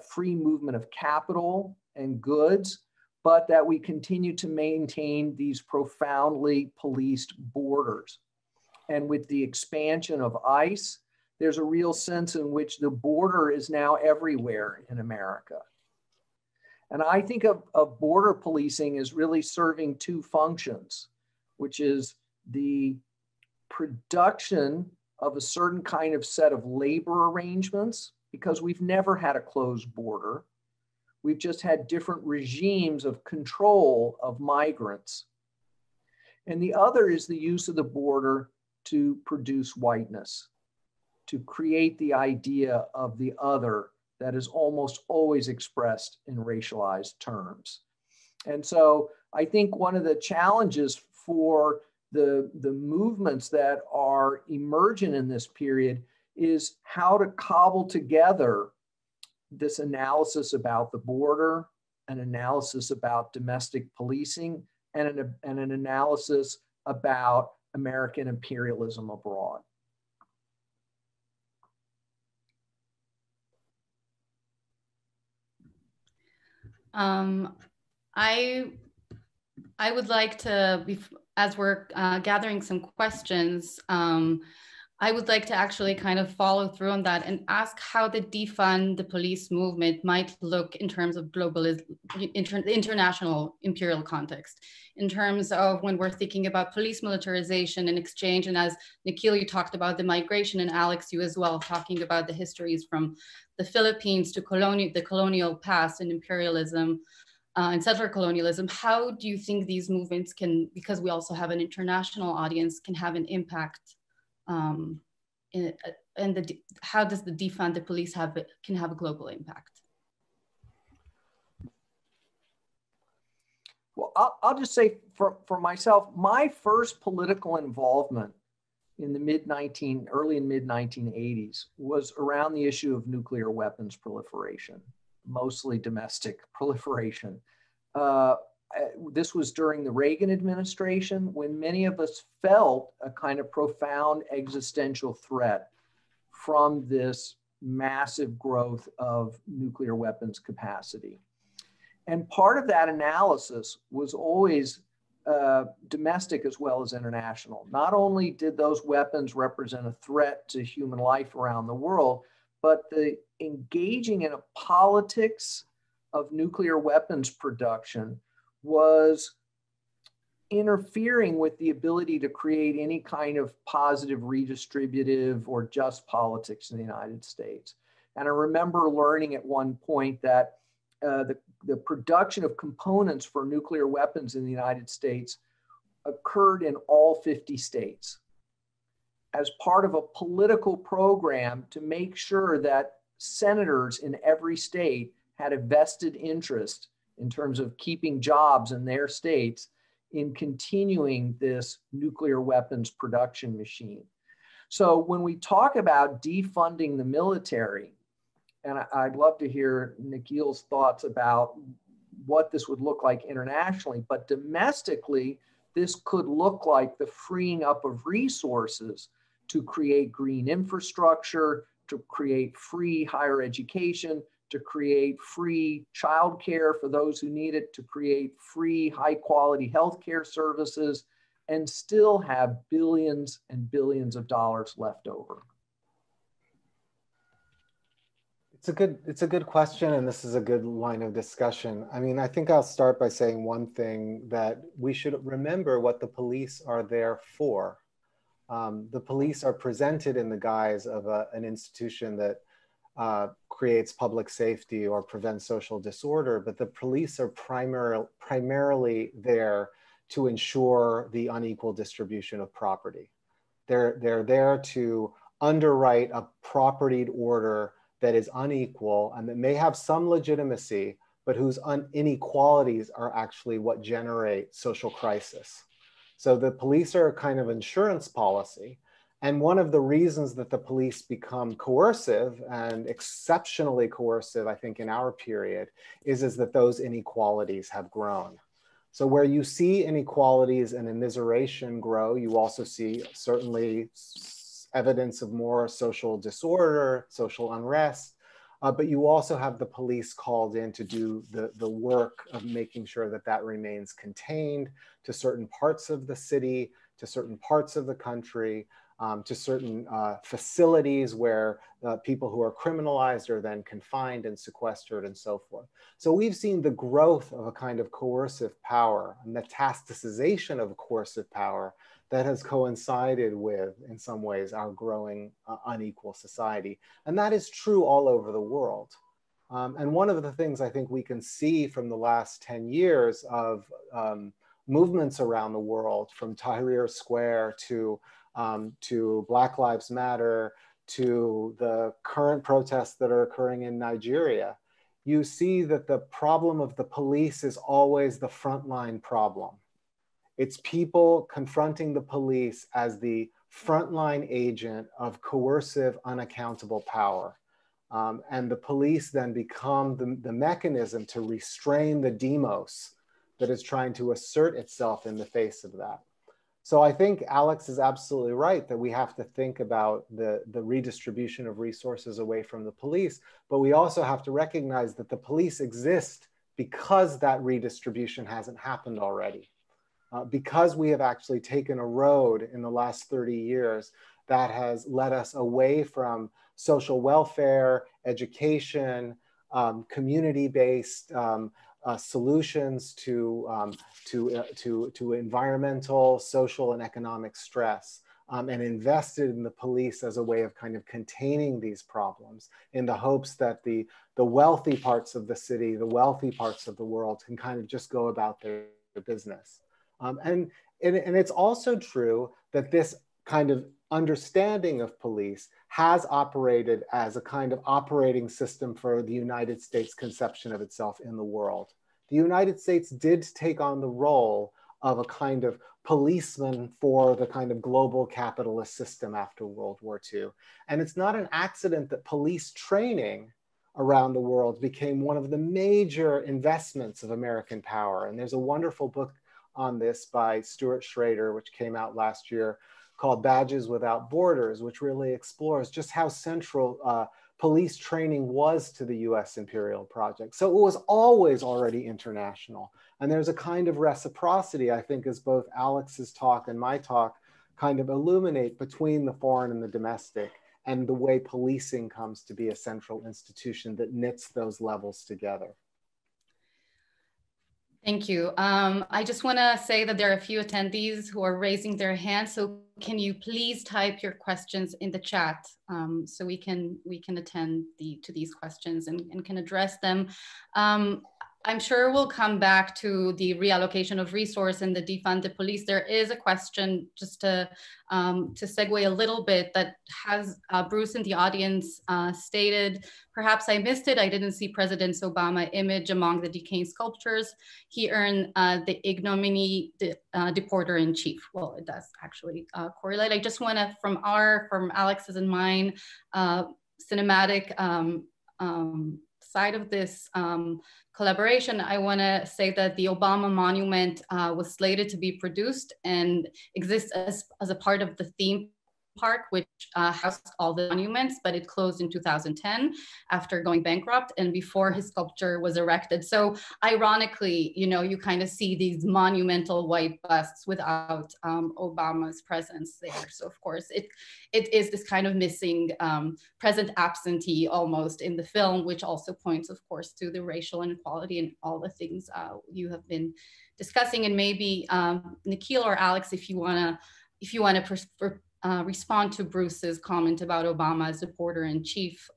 free movement of capital and goods, but that we continue to maintain these profoundly policed borders. And with the expansion of ICE, there's a real sense in which the border is now everywhere in America. And I think of border policing as really serving two functions, which is the production of a certain kind of set of labor arrangements, because we've never had a closed border. We've just had different regimes of control of migrants. And the other is the use of the border to produce whiteness, to create the idea of the other that is almost always expressed in racialized terms. And so I think one of the challenges for the movements that are emergent in this period is how to cobble together this analysis about the border, an analysis about domestic policing, and an analysis about American imperialism abroad. I would like to, as we're gathering some questions, I would like to actually kind of follow through on that and ask how the defund the police movement might look in terms of the international imperial context, in terms of when we're thinking about police militarization and exchange. And as Nikhil, you talked about the migration, and Alex, you as well, talking about the histories from the Philippines to the colonial past and imperialism and settler colonialism. How do you think these movements can, because we also have an international audience, can have an impact? How does the defund the police can have a global impact? Well, I'll just say for myself, my first political involvement in the early and mid 1980s was around the issue of nuclear weapons proliferation, mostly domestic proliferation. This was during the Reagan administration, when many of us felt a kind of profound existential threat from this massive growth of nuclear weapons capacity. And part of that analysis was always domestic as well as international. Not only did those weapons represent a threat to human life around the world, but the engaging in a politics of nuclear weapons production was interfering with the ability to create any kind of positive redistributive or just politics in the United States. And I remember learning at one point that the production of components for nuclear weapons in the United States occurred in all 50 states as part of a political program to make sure that senators in every state had a vested interest in terms of keeping jobs in their states in continuing this nuclear weapons production machine. So when we talk about defunding the military, and I'd love to hear Nikhil's thoughts about what this would look like internationally, but domestically, this could look like the freeing up of resources to create green infrastructure, to create free higher education, to create free childcare for those who need it, to create free high quality healthcare services, and still have billions and billions of dollars left over. It's a good question, and this is a good line of discussion. I mean, I think I'll start by saying one thing, that we should remember what the police are there for. The police are presented in the guise of an institution that creates public safety or prevents social disorder, but the police are primarily there to ensure the unequal distribution of property. They're there to underwrite a propertied order that is unequal and that may have some legitimacy, but whose inequalities are actually what generate social crisis. So the police are a kind of insurance policy. And one of the reasons that the police become coercive, and exceptionally coercive, I think, in our period, is that those inequalities have grown. So where you see inequalities and immiseration grow, you also see certainly evidence of more social disorder, social unrest, but you also have the police called in to do the work of making sure that that remains contained to certain parts of the city, to certain parts of the country, to certain facilities where people who are criminalized are then confined and sequestered and so forth. So we've seen the growth of a kind of coercive power, a metastasization of coercive power that has coincided with, in some ways, our growing unequal society. And that is true all over the world. And one of the things I think we can see from the last 10 years of movements around the world, from Tahrir Square to Black Lives Matter, to the current protests that are occurring in Nigeria, you see that the problem of the police is always the frontline problem. It's people confronting the police as the frontline agent of coercive, unaccountable power. And the police then become the mechanism to restrain the demos that is trying to assert itself in the face of that. So I think Alex is absolutely right that we have to think about the redistribution of resources away from the police, but we also have to recognize that the police exist because that redistribution hasn't happened already. because we have actually taken a road in the last 30 years that has led us away from social welfare, education, community-based solutions to environmental, social, and economic stress, and invested in the police as a way of kind of containing these problems in the hopes that the wealthy parts of the city, the wealthy parts of the world can kind of just go about their business. And it's also true that this kind of understanding of police has operated as a kind of operating system for the United States conception of itself in the world. The United States did take on the role of a kind of policeman for the kind of global capitalist system after World War II. And it's not an accident that police training around the world became one of the major investments of American power. And there's a wonderful book on this by Stuart Schrader, which came out last year, called Badges Without Borders, which really explores just how central police training was to the US Imperial project. So it was always already international. And there's a kind of reciprocity, I think, as both Alex's talk and my talk kind of illuminate between the foreign and the domestic, and the way policing comes to be a central institution that knits those levels together. Thank you. I just want to say that there are a few attendees who are raising their hands. So can you please type your questions in the chat so we can attend to these questions and can address them. I'm sure we'll come back to the reallocation of resource and the defund the police. There is a question, just to segue a little bit, that has Bruce in the audience stated, perhaps I missed it, I didn't see President Obama image among the decaying sculptures. He earned the ignominy deporter in chief. Well, it does actually correlate. I just want to, from Alex's and mine, cinematic side of this collaboration, I want to say that the Obama monument was slated to be produced and exists as a part of the theme park, which housed all the monuments, but it closed in 2010 after going bankrupt and before his sculpture was erected. So ironically, you know, you kind of see these monumental white busts without Obama's presence there. So of course, it is this kind of missing present absentee almost in the film, which also points, of course, to the racial inequality and all the things you have been discussing. And maybe Nikhil or Alex, if you want to respond to Bruce's comment about Obama as deporter in chief,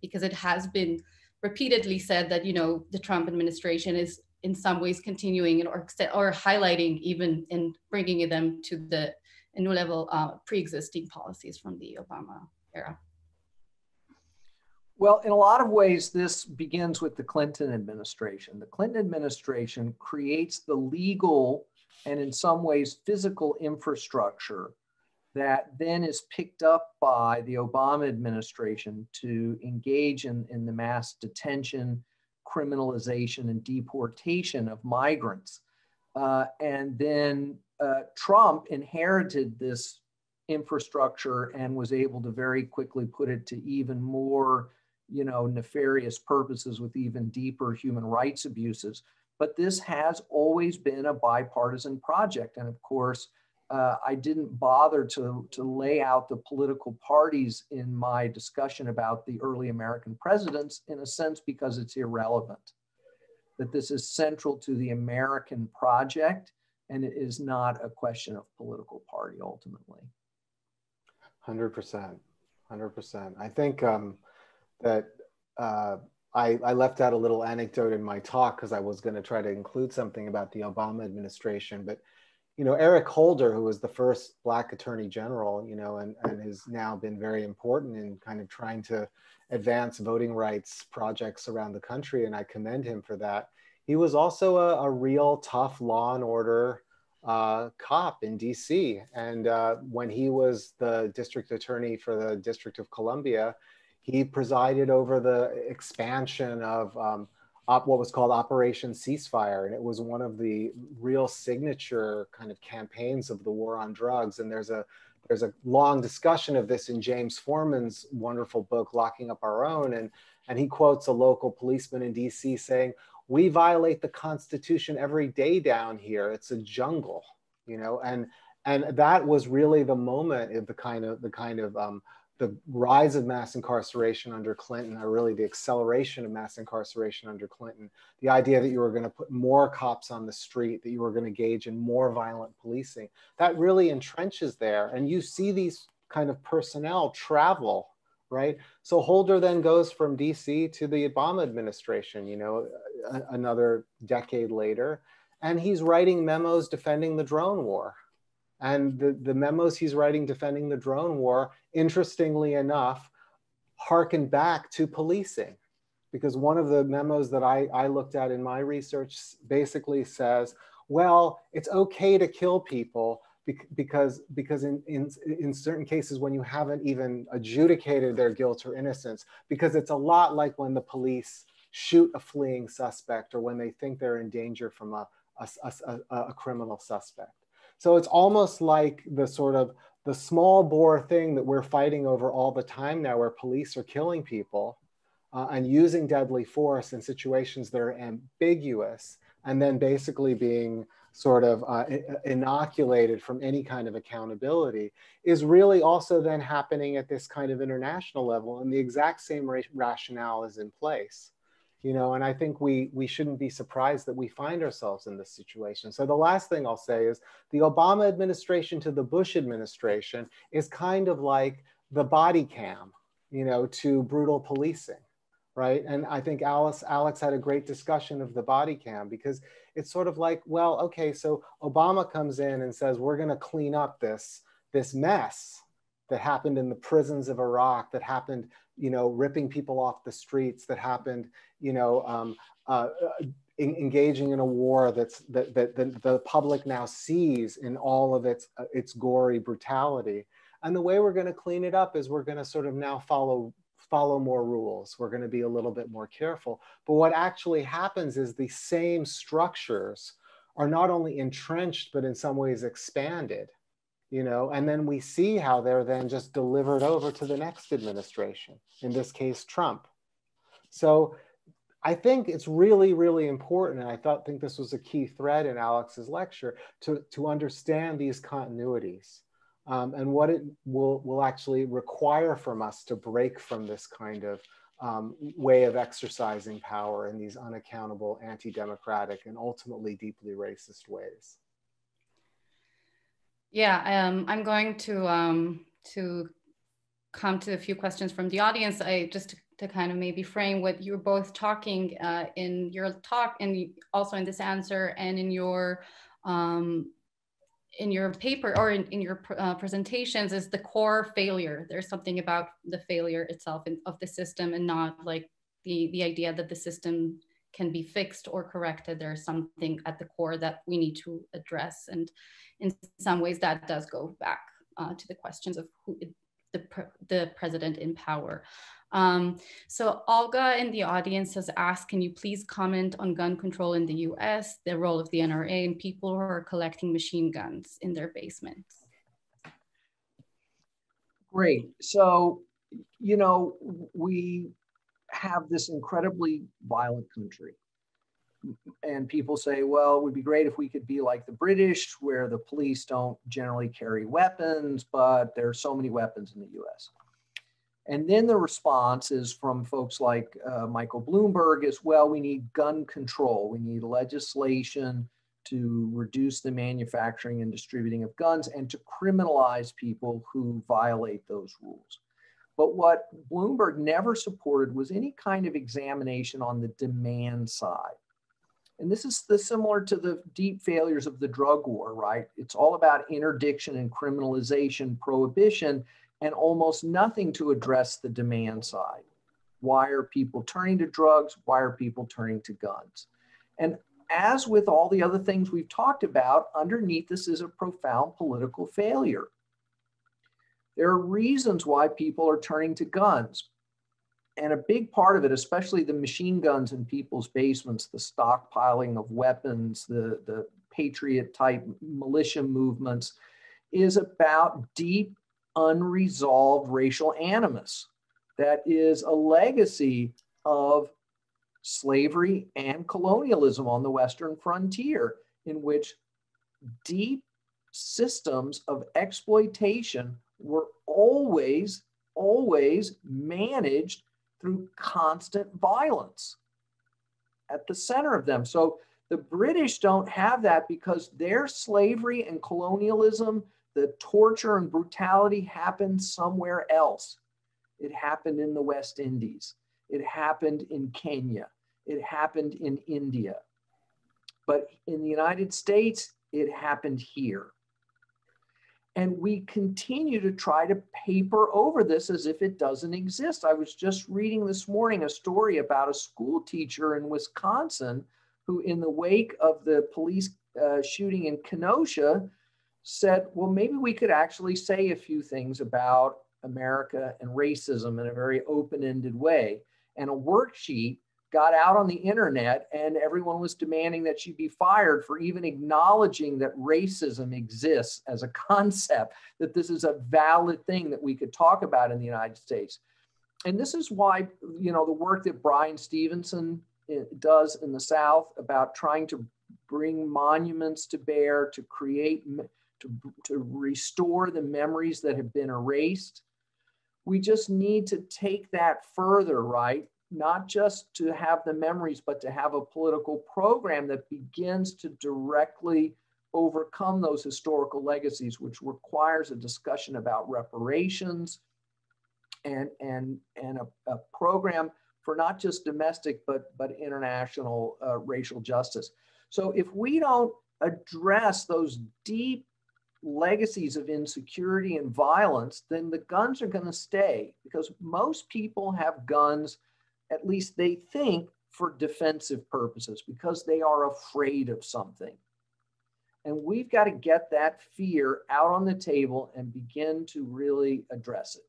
because it has been repeatedly said that, you know, the Trump administration is in some ways continuing or highlighting even in bringing them to the new level pre-existing policies from the Obama era. Well, in a lot of ways, this begins with the Clinton administration. The Clinton administration creates the legal and in some ways physical infrastructure that then is picked up by the Obama administration to engage in the mass detention, criminalization, and deportation of migrants. And then Trump inherited this infrastructure and was able to very quickly put it to even more, you know, nefarious purposes with even deeper human rights abuses. But this has always been a bipartisan project. And of course, I didn't bother to lay out the political parties in my discussion about the early American presidents, in a sense, because it's irrelevant. That this is central to the American project, and it is not a question of political party ultimately. 100%, 100%. I think that I left out a little anecdote in my talk because I was going to try to include something about the Obama administration, but you know, Eric Holder, who was the first Black Attorney General, you know, and has now been very important in kind of trying to advance voting rights projects around the country, and I commend him for that. He was also a real tough law and order cop in DC. And when he was the district attorney for the District of Columbia, he presided over the expansion of what was called Operation Ceasefire. And it was one of the real signature kind of campaigns of the war on drugs. And there's a long discussion of this in James Foreman's wonderful book, Locking Up Our Own. And he quotes a local policeman in DC saying, we violate the Constitution every day down here. It's a jungle, you know, and that was really the moment of the rise of mass incarceration under Clinton, or really the acceleration of mass incarceration under Clinton. The idea that you were going to put more cops on the street, that you were going to engage in more violent policing, that really entrenches there. And you see these kind of personnel travel, right? So Holder then goes from DC to the Obama administration, you know, another decade later, and he's writing memos defending the drone war. And the memos he's writing defending the drone war, interestingly enough, harken back to policing. Because one of the memos that I looked at in my research basically says, well, it's okay to kill people because in certain cases when you haven't even adjudicated their guilt or innocence, because it's a lot like when the police shoot a fleeing suspect or when they think they're in danger from a criminal suspect. So it's almost like the sort of the small bore thing that we're fighting over all the time now, where police are killing people and using deadly force in situations that are ambiguous, and then basically being sort of inoculated from any kind of accountability, is really also then happening at this kind of international level, and the exact same rationale is in place. You know, and I think we shouldn't be surprised that we find ourselves in this situation. So the last thing I'll say is the Obama administration to the Bush administration is kind of like the body cam, you know, to brutal policing, right? And I think Alex had a great discussion of the body cam, because it's sort of like, well, okay, so Obama comes in and says, we're going to clean up this mess that happened in the prisons of Iraq, that happened, you know, ripping people off the streets, that happened, you know, engaging in a war that the public now sees in all of its gory brutality. And the way we're going to clean it up is we're going to sort of now follow more rules. We're going to be a little bit more careful. But what actually happens is the same structures are not only entrenched, but in some ways expanded. You know, and then we see how they're then just delivered over to the next administration, in this case, Trump. So I think it's really, really important, and I think this was a key thread in Alex's lecture, to understand these continuities and what it will actually require from us to break from this kind of way of exercising power in these unaccountable, anti-democratic, and ultimately deeply racist ways. Yeah, I'm going to come to a few questions from the audience. Just to kind of maybe frame what you're both talking in your talk, and also in this answer, and in your paper, or in your presentations, is the core failure. There's something about the failure itself of the system, and not like the idea that the system can be fixed or corrected. There's something at the core that we need to address. And in some ways that does go back to the questions of who the president in power. So Olga in the audience has asked, can you please comment on gun control in the US, the role of the NRA, and people who are collecting machine guns in their basements? Great. So, you know, we have this incredibly violent country. And people say, well, it would be great if we could be like the British, where the police don't generally carry weapons, but there are so many weapons in the US. And then the response is from folks like Michael Bloomberg is, well, we need gun control. We need legislation to reduce the manufacturing and distributing of guns and to criminalize people who violate those rules. But what Bloomberg never supported was any kind of examination on the demand side. And this is similar to the deep failures of the drug war, right? It's all about interdiction and criminalization, prohibition, and almost nothing to address the demand side. Why are people turning to drugs? Why are people turning to guns? And as with all the other things we've talked about, underneath this is a profound political failure. There are reasons why people are turning to guns. And a big part of it, especially the machine guns in people's basements, the stockpiling of weapons, the patriot type militia movements, is about deep, unresolved racial animus that is a legacy of slavery and colonialism on the Western frontier, in which deep systems of exploitation were always managed through constant violence at the center of them. So the British don't have that because their slavery and colonialism, the torture and brutality happened somewhere else. It happened in the West Indies. It happened in Kenya. It happened in India. But in the United States, it happened here. And we continue to try to paper over this as if it doesn't exist. I was just reading this morning a story about a school teacher in Wisconsin who, in the wake of the police shooting in Kenosha, said, well, maybe we could actually say a few things about America and racism in a very open-ended way. And a worksheet got out on the internet, and everyone was demanding that she be fired for even acknowledging that racism exists as a concept, that this is a valid thing that we could talk about in the United States. And this is why, you know, the work that Brian Stevenson does in the South about trying to bring monuments to bear, to create, to restore the memories that have been erased. We just need to take that further, right? Not just to have the memories, but to have a political program that begins to directly overcome those historical legacies, which requires a discussion about reparations and a program for not just domestic, but international racial justice. So if we don't address those deep legacies of insecurity and violence, then the guns are going to stay, because most people have guns, at least they think, for defensive purposes, because they are afraid of something. And we've got to get that fear out on the table and begin to really address it.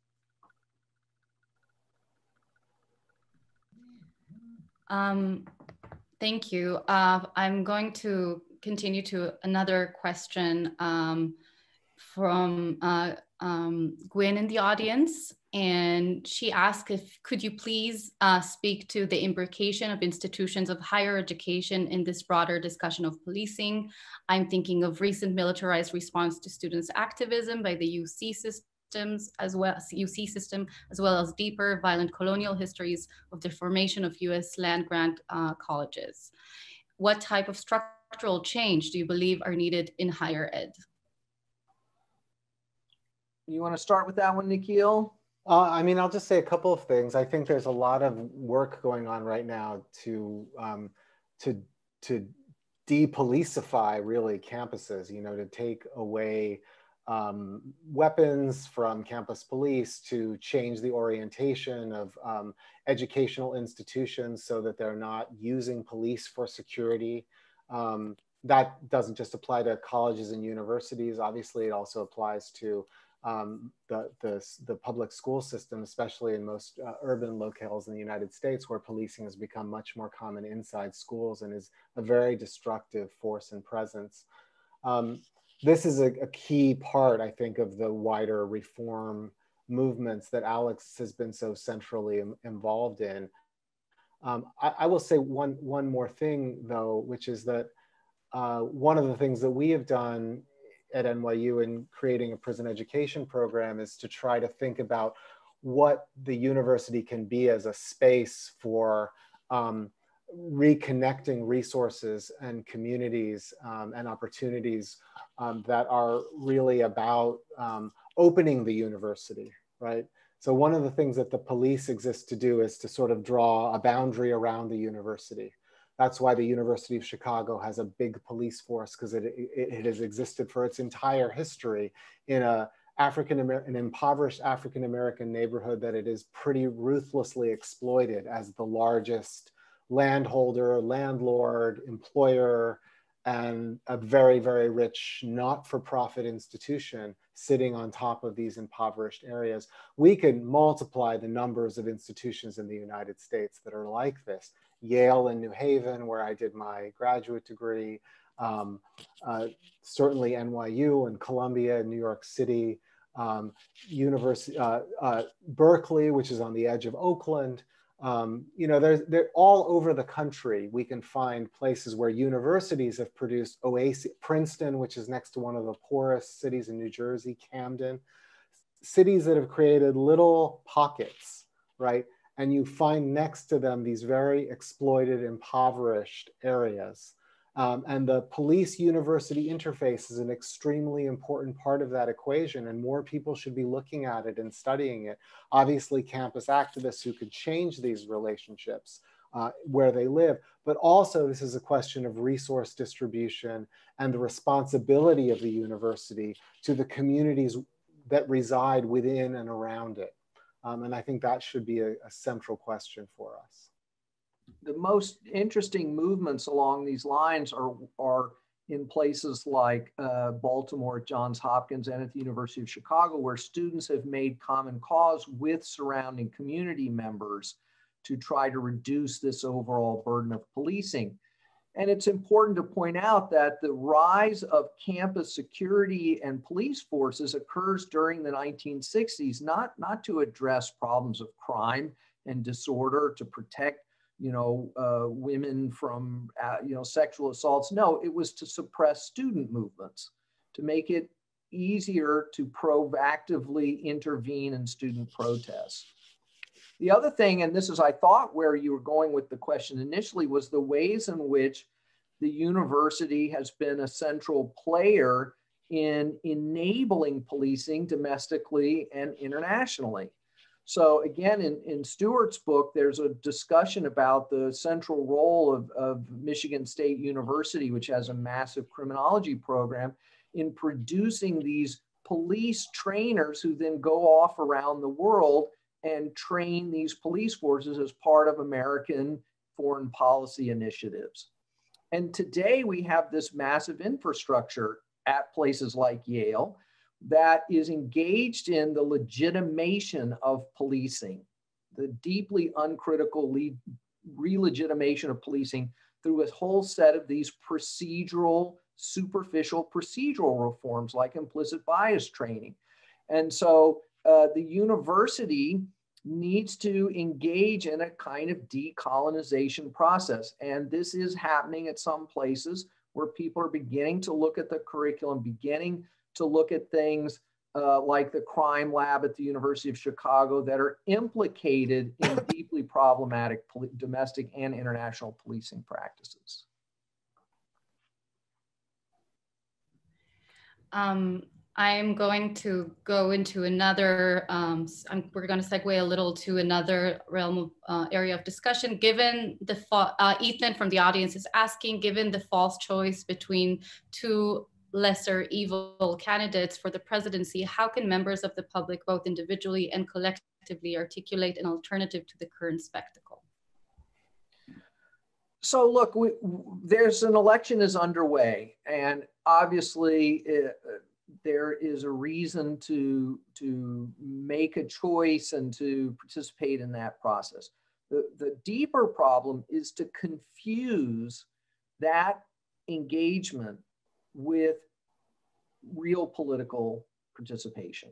Thank you. I'm going to continue to another question from Gwen in the audience. And she asked, could you please speak to the imbrication of institutions of higher education in this broader discussion of policing? I'm thinking of recent militarized response to students' activism by the UC system, as well as deeper violent colonial histories of the formation of US land-grant colleges. What type of structural change do you believe are needed in higher ed? You want to start with that one, Nikhil? I mean, I'll just say a couple of things. I think there's a lot of work going on right now to depolicify really campuses, you know, to take away weapons from campus police, to change the orientation of educational institutions so that they're not using police for security. That doesn't just apply to colleges and universities. Obviously, it also applies to the public school system, especially in most urban locales in the United States, where policing has become much more common inside schools and is a very destructive force and presence. This is a key part, I think, of the wider reform movements that Alex has been so centrally involved in. I will say one more thing, though, which is that one of the things that we have done at NYU in creating a prison education program is to try to think about what the university can be as a space for reconnecting resources and communities and opportunities that are really about opening the university, right? So one of the things that the police exist to do is to sort of draw a boundary around the university. That's why the University of Chicago has a big police force, because it has existed for its entire history in an impoverished African-American neighborhood that it is pretty ruthlessly exploited as the largest landholder, landlord, employer, and a very, very rich not-for-profit institution sitting on top of these impoverished areas. We can multiply the numbers of institutions in the United States that are like this. Yale and New Haven, where I did my graduate degree, certainly NYU and Columbia, New York City, Berkeley, which is on the edge of Oakland, You know, they're all over the country. We can find places where universities have produced oases. Princeton, which is next to one of the poorest cities in New Jersey, Camden, cities that have created little pockets, right? And you find next to them these very exploited, impoverished areas. And the police university interface is an extremely important part of that equation, and more people should be looking at it and studying it. Obviously, campus activists who could change these relationships where they live, but also this is a question of resource distribution and the responsibility of the university to the communities that reside within and around it. And I think that should be a central question for us. The most interesting movements along these lines are in places like Baltimore, Johns Hopkins, and at the University of Chicago, where students have made common cause with surrounding community members to try to reduce this overall burden of policing. And it's important to point out that the rise of campus security and police forces occurs during the 1960s, not to address problems of crime and disorder, to protect women from sexual assaults. No, it was to suppress student movements, to make it easier to proactively intervene in student protests. The other thing, and this is, I thought, where you were going with the question initially, was the ways in which the university has been a central player in enabling policing domestically and internationally. So again, in Stewart's book, there's a discussion about the central role of Michigan State University, which has a massive criminology program, in producing these police trainers who then go off around the world and train these police forces as part of American foreign policy initiatives. And today we have this massive infrastructure at places like Yale that is engaged in the legitimation of policing, the deeply uncritical re-legitimation of policing through a whole set of these superficial procedural reforms like implicit bias training. And so the university needs to engage in a kind of decolonization process. And this is happening at some places where people are beginning to look at the curriculum, beginning to look at things like the crime lab at the University of Chicago that are implicated in deeply problematic domestic and international policing practices. I'm going to go into another, we're going to segue a little to another realm of area of discussion. Given the, Ethan from the audience is asking, given the false choice between two lesser evil candidates for the presidency, how can members of the public, both individually and collectively, articulate an alternative to the current spectacle? So look, there's an election is underway, and obviously there is a reason to make a choice and to participate in that process. The deeper problem is to confuse that engagement with real political participation.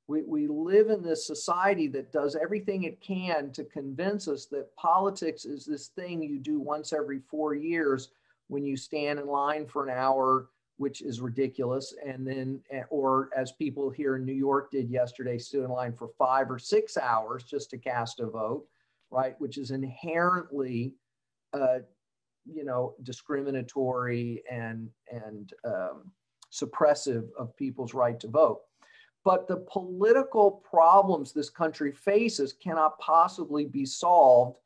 We live in this society that does everything it can to convince us that politics is this thing you do once every 4 years when you stand in line for an hour, which is ridiculous. And then, or as people here in New York did yesterday, stood in line for 5 or 6 hours just to cast a vote, right? Which is inherently, discriminatory and suppressive of people's right to vote. But the political problems this country faces cannot possibly be solved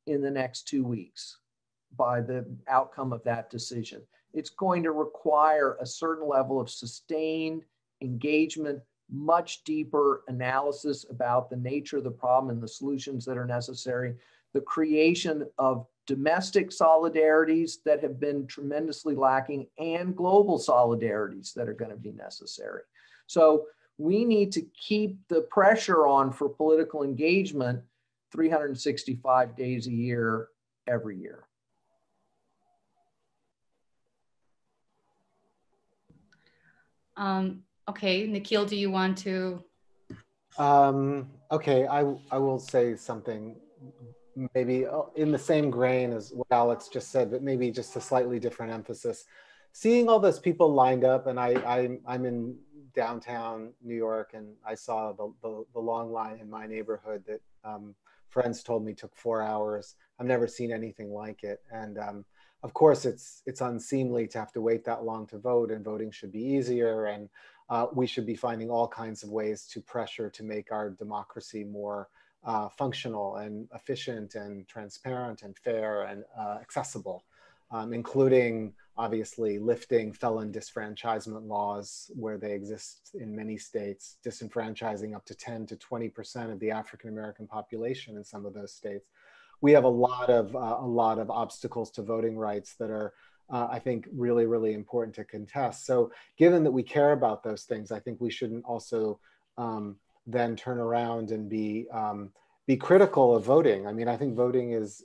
in the next 2 weeks by the outcome of that decision. It's going to require a certain level of sustained engagement, much deeper analysis about the nature of the problem and the solutions that are necessary, the creation of domestic solidarities that have been tremendously lacking, and global solidarities that are going to be necessary. So we need to keep the pressure on for political engagement 365 days a year, every year. Okay, Nikhil, do you want to? Okay, I will say something maybe in the same grain as what Alex just said, but maybe just a slightly different emphasis. Seeing all those people lined up, and I'm in downtown New York, and I saw the long line in my neighborhood that friends told me took 4 hours. I've never seen anything like it. And of course, it's unseemly to have to wait that long to vote, and voting should be easier. And we should be finding all kinds of ways to pressure to make our democracy more functional and efficient and transparent and fair and accessible, including obviously lifting felon disfranchisement laws where they exist in many states, disenfranchising up to 10 to 20% of the African-American population in some of those states. We have a lot of obstacles to voting rights that are, I think, really, really important to contest. So given that we care about those things, I think we shouldn't also then turn around and be critical of voting. I mean, I think voting is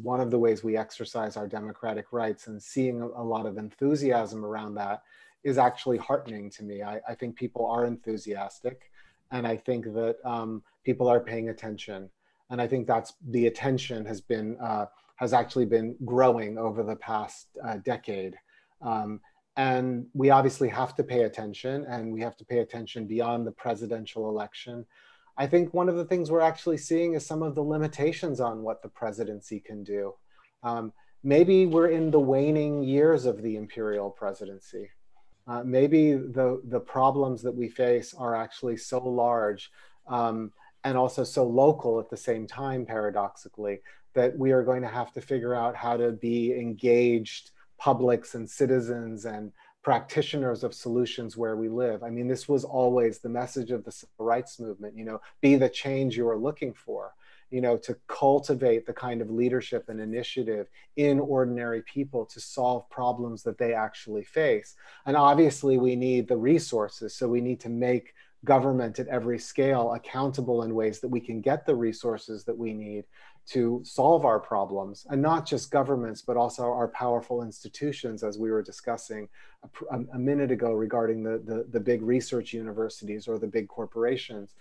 one of the ways we exercise our democratic rights, and seeing a lot of enthusiasm around that is actually heartening to me. I think people are enthusiastic, and I think that people are paying attention. And I think that's the attention has actually been growing over the past decade. And we obviously have to pay attention, and we have to pay attention beyond the presidential election. I think one of the things we're actually seeing is some of the limitations on what the presidency can do. Maybe we're in the waning years of the imperial presidency. Maybe the problems that we face are actually so large and also so local at the same time, paradoxically, that we are going to have to figure out how to be engaged publics and citizens and practitioners of solutions where we live. I mean, this was always the message of the civil rights movement, be the change you are looking for, to cultivate the kind of leadership and initiative in ordinary people to solve problems that they actually face. And obviously we need the resources. So we need to make government at every scale accountable in ways that we can get the resources that we need to solve our problems, and not just governments, but also our powerful institutions, as we were discussing a minute ago regarding the big research universities or the big corporations.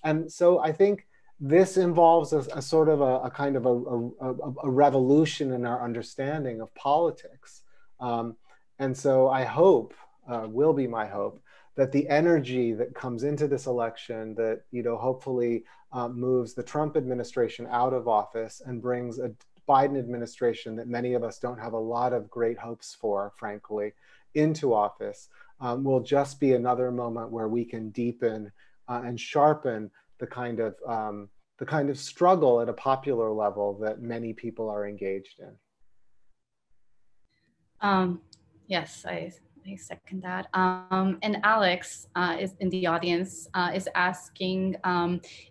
And so I think this involves a sort of a kind of a revolution in our understanding of politics. And so I hope, will be my hope, that the energy that comes into this election that, hopefully moves the Trump administration out of office and brings a Biden administration that many of us don't have a lot of great hopes for, frankly, into office, will just be another moment where we can deepen and sharpen the kind of struggle at a popular level that many people are engaged in. Yes, I second that. And Alex is in the audience, is asking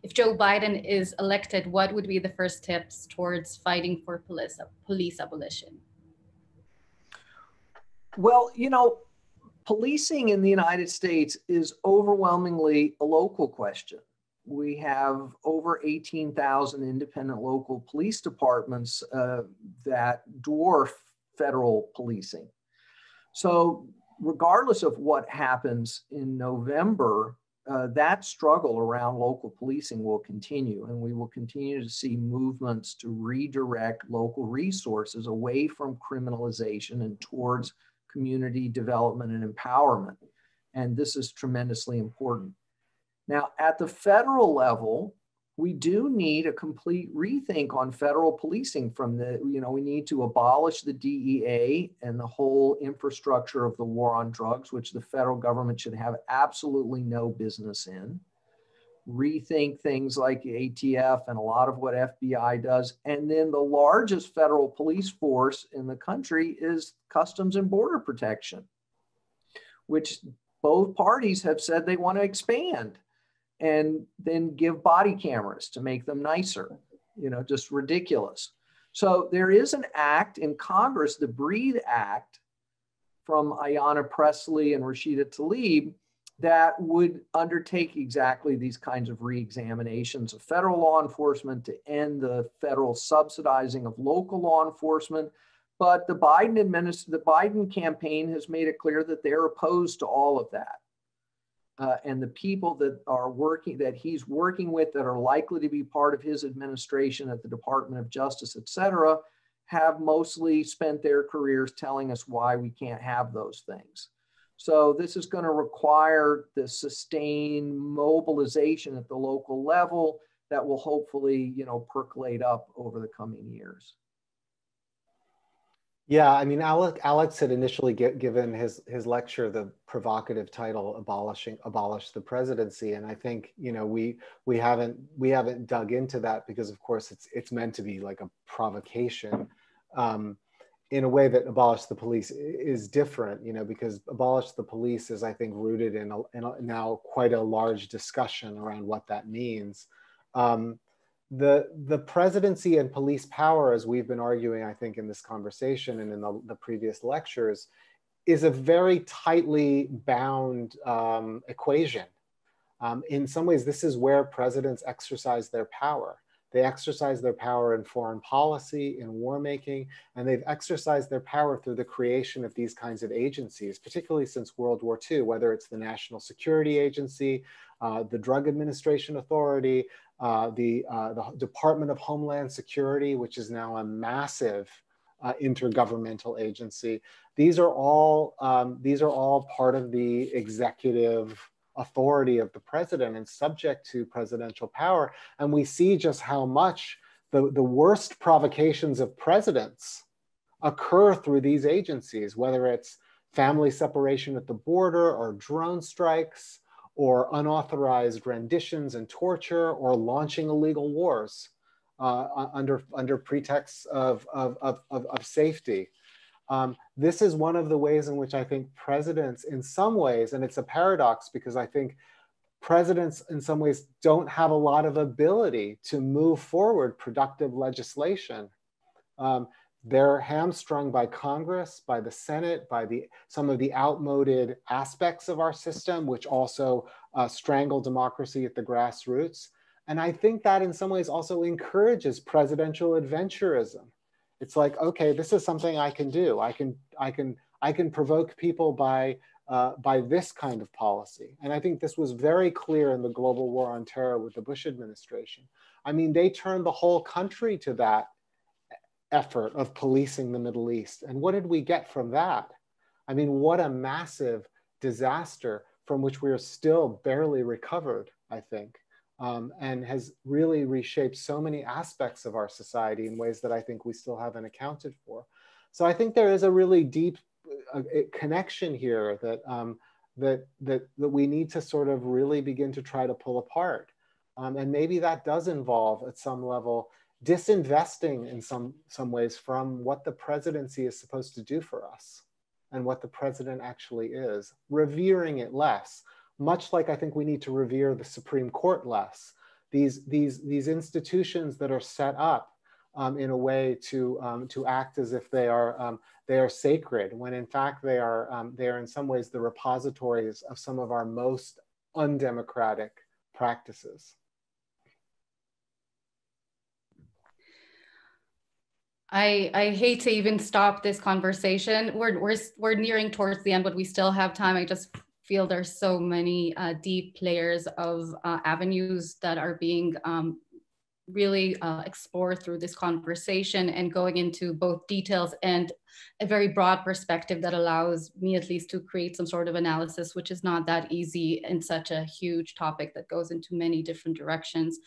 if Joe Biden is elected, what would be the first steps towards fighting for police abolition? Well, policing in the United States is overwhelmingly a local question. We have over 18,000 independent local police departments that dwarf federal policing. So regardless of what happens in November, that struggle around local policing will continue, and we will continue to see movements to redirect local resources away from criminalization and towards community development and empowerment. And this is tremendously important. Now, at the federal level, we do need a complete rethink on federal policing we need to abolish the DEA and the whole infrastructure of the war on drugs, which the federal government should have absolutely no business in. Rethink things like ATF and a lot of what FBI does. And then the largest federal police force in the country is Customs and Border Protection, which both parties have said they want to expand, and then give body cameras to make them nicer, just ridiculous. So there is an act in Congress, the Breathe Act from Ayanna Pressley and Rashida Tlaib, that would undertake exactly these kinds of re-examinations of federal law enforcement to end the federal subsidizing of local law enforcement. But the Biden campaign has made it clear that they're opposed to all of that. and the people that are working, that he's working with, that are likely to be part of his administration at the Department of Justice, et cetera, have mostly spent their careers telling us why we can't have those things. So this is going to require the sustained mobilization at the local level that will hopefully, percolate up over the coming years. Yeah, I mean, Alex had initially given his lecture the provocative title "Abolish the Presidency," and I think we haven't dug into that because, of course, it's meant to be like a provocation. In a way that abolish the police is different, because abolish the police is, I think, rooted in now quite a large discussion around what that means. The presidency and police power, as we've been arguing, I think, in this conversation and in the previous lectures, is a very tightly bound equation. In some ways, this is where presidents exercise their power. They exercise their power in foreign policy, in war making, and they've exercised their power through the creation of these kinds of agencies, particularly since World War II, whether it's the National Security Agency, the Drug Administration Authority, the Department of Homeland Security, which is now a massive intergovernmental agency. These are all part of the executive authority of the president and subject to presidential power. And we see just how much the worst provocations of presidents occur through these agencies, whether it's family separation at the border or drone strikes or unauthorized renditions and torture or launching illegal wars under pretexts of safety. This is one of the ways in which I think presidents, in some ways, and it's a paradox because I think presidents in some ways don't have a lot of ability to move forward productive legislation. They're hamstrung by Congress, by the Senate, by some of the outmoded aspects of our system, which also strangle democracy at the grassroots. And I think that in some ways also encourages presidential adventurism. It's like, okay, this is something I can do. I can provoke people by this kind of policy. And I think this was very clear in the global war on terror with the Bush administration. I mean, they turned the whole country to that effort of policing the Middle East. And what did we get from that? I mean, what a massive disaster from which we are still barely recovered, I think. And has really reshaped so many aspects of our society in ways that I think we still haven't accounted for. So I think there is a really deep connection here that we need to sort of really begin to try to pull apart. And maybe that does involve at some level disinvesting in some ways from what the presidency is supposed to do for us and what the president actually is, revering it less. Much like I think we need to revere the Supreme Court less. These institutions that are set up in a way to act as if they are sacred, when in fact they are in some ways the repositories of some of our most undemocratic practices. I hate to even stop this conversation. We're nearing towards the end, but we still have time. I just feel there's so many deep layers of avenues that are being really explored through this conversation, and going into both details and a very broad perspective that allows me at least to create some sort of analysis, which is not that easy in such a huge topic that goes into many different directions.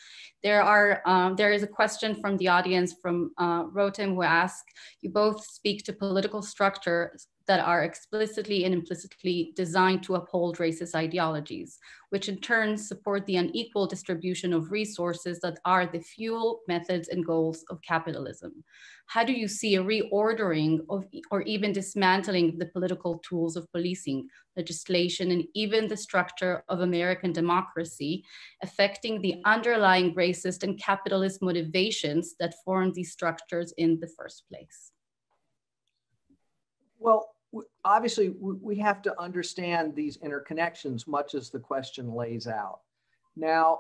There is a question from the audience from Rotem, who asks, you both speak to political structures that are explicitly and implicitly designed to uphold racist ideologies, which in turn support the unequal distribution of resources that are the fuel, methods, and goals of capitalism. How do you see a reordering of, or even dismantling the political tools of policing, legislation, and even the structure of American democracy affecting the underlying racist and capitalist motivations that form these structures in the first place? Well, obviously, we have to understand these interconnections, much as the question lays out. Now,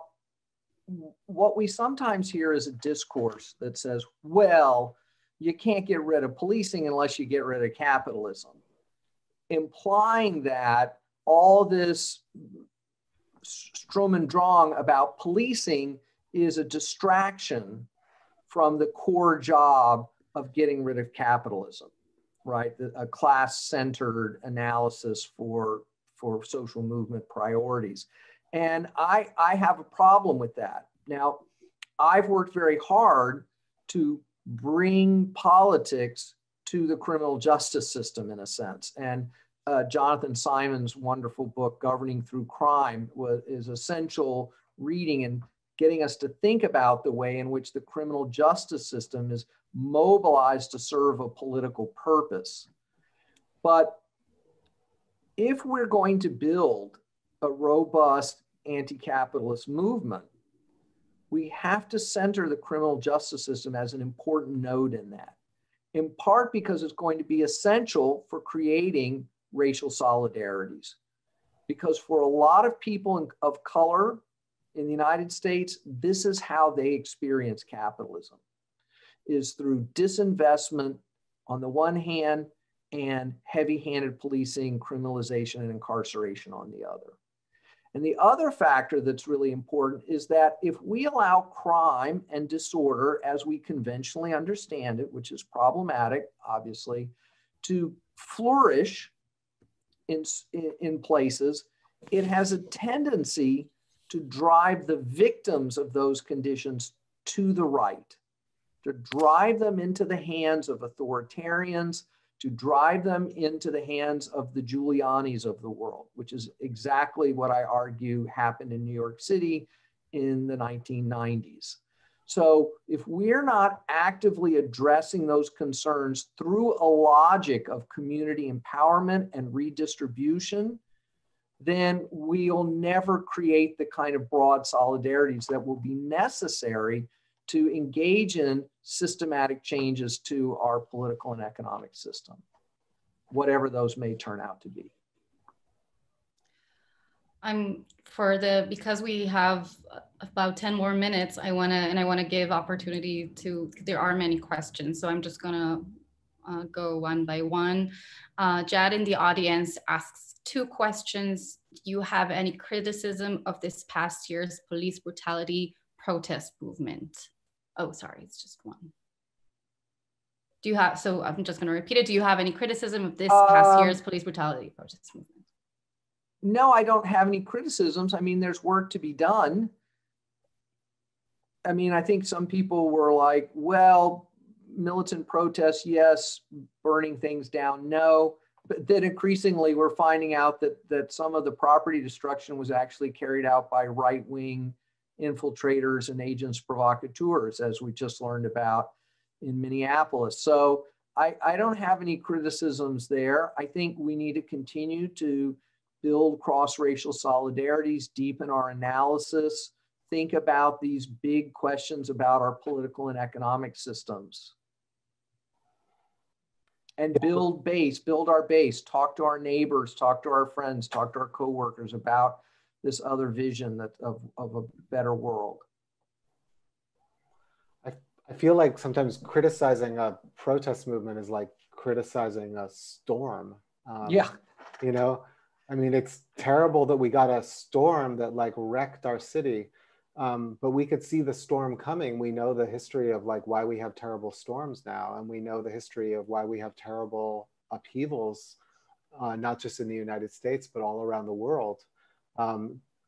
what we sometimes hear is a discourse that says, well, you can't get rid of policing unless you get rid of capitalism, implying that all this Strom and Drang about policing is a distraction from the core job of getting rid of capitalism, right? A class-centered analysis for social movement priorities. And I have a problem with that. Now, I've worked very hard to bring politics to the criminal justice system in a sense. And Jonathan Simon's wonderful book, Governing Through Crime, is essential reading and getting us to think about the way in which the criminal justice system is mobilized to serve a political purpose. But if we're going to build a robust anti-capitalist movement, we have to center the criminal justice system as an important node in that, in part because it's going to be essential for creating racial solidarities. Because for a lot of people of color in the United States, this is how they experience capitalism, is through disinvestment on the one hand and heavy-handed policing, criminalization, and incarceration on the other. And the other factor that's really important is that if we allow crime and disorder, as we conventionally understand it, which is problematic, obviously, to flourish in places, it has a tendency to drive the victims of those conditions to the right, to drive them into the hands of authoritarians, to drive them into the hands of the Giulianis of the world, which is exactly what I argue happened in New York City in the 1990s. So if we're not actively addressing those concerns through a logic of community empowerment and redistribution, then we'll never create the kind of broad solidarities that will be necessary to engage in systematic changes to our political and economic system, whatever those may turn out to be. Because we have about 10 more minutes, I want to give opportunity to, there are many questions, so I'm just gonna go one by one. Jad in the audience asks 2 questions. Do you have any criticism of this past year's police brutality protest movement? Oh, sorry, it's just one. Do you have, so I'm just gonna repeat it. Do you have any criticism of this past year's police brutality protest movement? No, I don't have any criticisms. I mean, there's work to be done. I mean, I think some people were like, well, militant protests, yes, burning things down, no. But then increasingly we're finding out that some of the property destruction was actually carried out by right-wing infiltrators and agents provocateurs, as we just learned about in Minneapolis. So I don't have any criticisms there. I think we need to continue to build cross-racial solidarities, deepen our analysis, think about these big questions about our political and economic systems. And build our base, talk to our neighbors, talk to our friends, talk to our coworkers about this other vision of a better world. I feel like sometimes criticizing a protest movement is like criticizing a storm. Yeah. You know, I mean, it's terrible that we got a storm that like wrecked our city, but we could see the storm coming. We know the history of like why we have terrible storms now, and we know the history of why we have terrible upheavals, not just in the United States, but all around the world.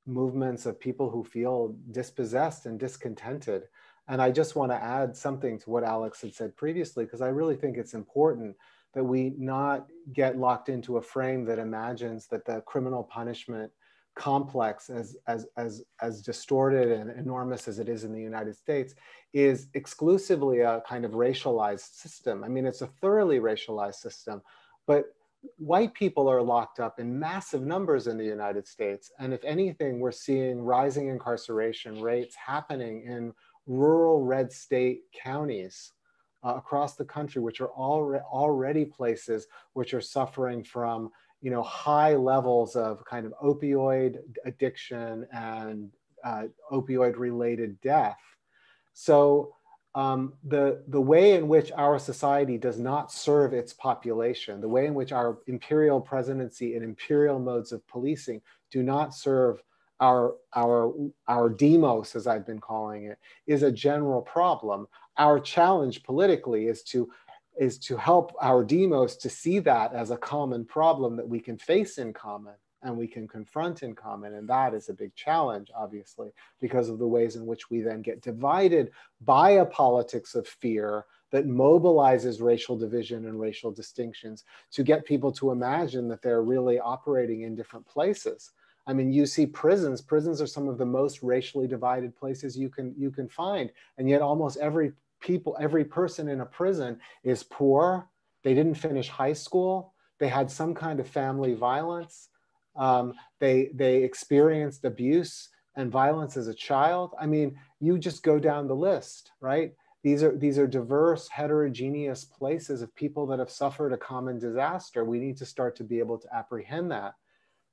Movements of people who feel dispossessed and discontented. And I just want to add something to what Alex had said previously, because I really think it's important that we not get locked into a frame that imagines that the criminal punishment complex, as distorted and enormous as it is in the United States, is exclusively a kind of racialized system. I mean, it's a thoroughly racialized system, but white people are locked up in massive numbers in the United States. And if anything, we're seeing rising incarceration rates happening in rural red state counties across the country, which are already places which are suffering from, you know, high levels of kind of opioid addiction and opioid related death. So the way in which our society does not serve its population, the way in which our imperial presidency and imperial modes of policing do not serve our demos, as I've been calling it, is a general problem. Our challenge politically is to help our demos to see that as a common problem that we can face in common and we can confront in common. And that is a big challenge, obviously, because of the ways in which we then get divided by a politics of fear that mobilizes racial division and racial distinctions to get people to imagine that they're really operating in different places. I mean, you see prisons. Prisons are some of the most racially divided places you can find. And yet almost every person in a prison is poor. They didn't finish high school. They had some kind of family violence. They experienced abuse and violence as a child. I mean, you just go down the list, right? These are diverse, heterogeneous places of people that have suffered a common disaster. We need to start to be able to apprehend that.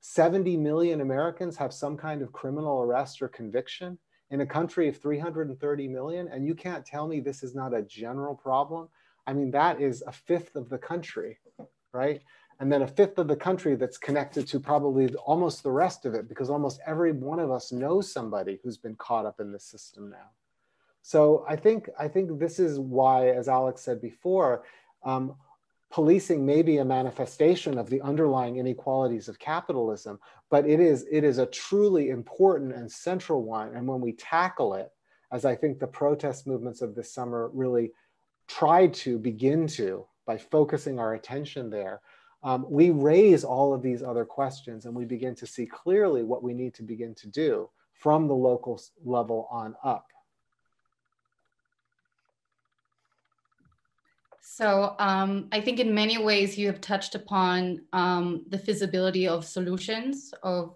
70 million Americans have some kind of criminal arrest or conviction in a country of 330 million, and you can't tell me this is not a general problem. I mean, that is a fifth of the country, right? And then a fifth of the country that's connected to probably almost the rest of it, because almost every one of us knows somebody who's been caught up in this system now. So I think this is why, as Alex said before, policing may be a manifestation of the underlying inequalities of capitalism, but it is a truly important and central one. And when we tackle it, as I think the protest movements of this summer really tried to begin to, by focusing our attention there, we raise all of these other questions and we begin to see clearly what we need to begin to do from the local level on up. So I think in many ways you have touched upon the feasibility of solutions of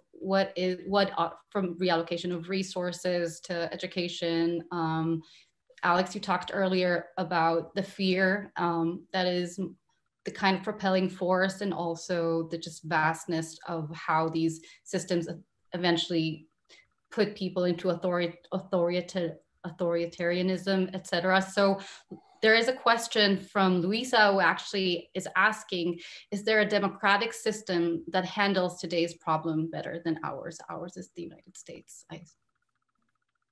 from reallocation of resources to education. Alex, you talked earlier about the fear that is the kind of propelling force, and also the just vastness of how these systems eventually put people into authoritarianism, etc. So there is a question from Luisa who actually is asking, is there a democratic system that handles today's problem better than ours? Ours is the United States, of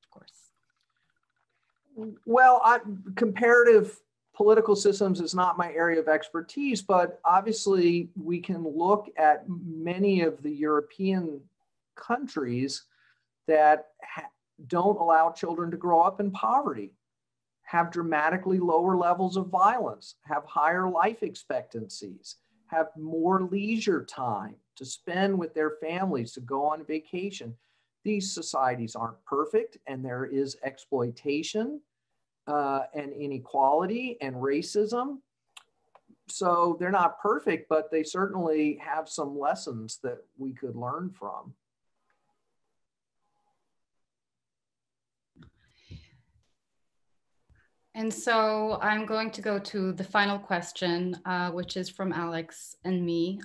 course. Well, comparative political systems is not my area of expertise, but obviously we can look at many of the European countries that don't allow children to grow up in poverty, have dramatically lower levels of violence, have higher life expectancies, have more leisure time to spend with their families, to go on vacation. These societies aren't perfect, and there is exploitation and inequality and racism. So they're not perfect, but they certainly have some lessons that we could learn from. And so I'm going to go to the final question, which is from Alex and me.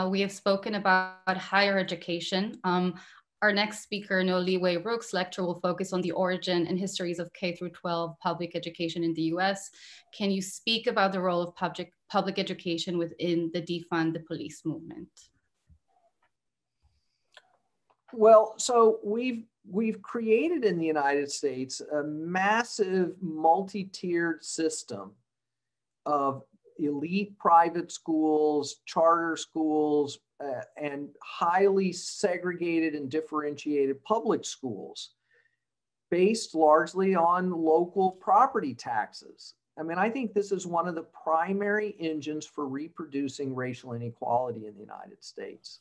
We have spoken about higher education. Our next speaker, Noliwe Rook's lecture will focus on the origin and histories of K-12 public education in the US. Can you speak about the role of public education within the defund the police movement? Well, so we've created in the United States a massive multi-tiered system of elite private schools, charter schools, and highly segregated and differentiated public schools based largely on local property taxes. I mean, I think this is one of the primary engines for reproducing racial inequality in the United States.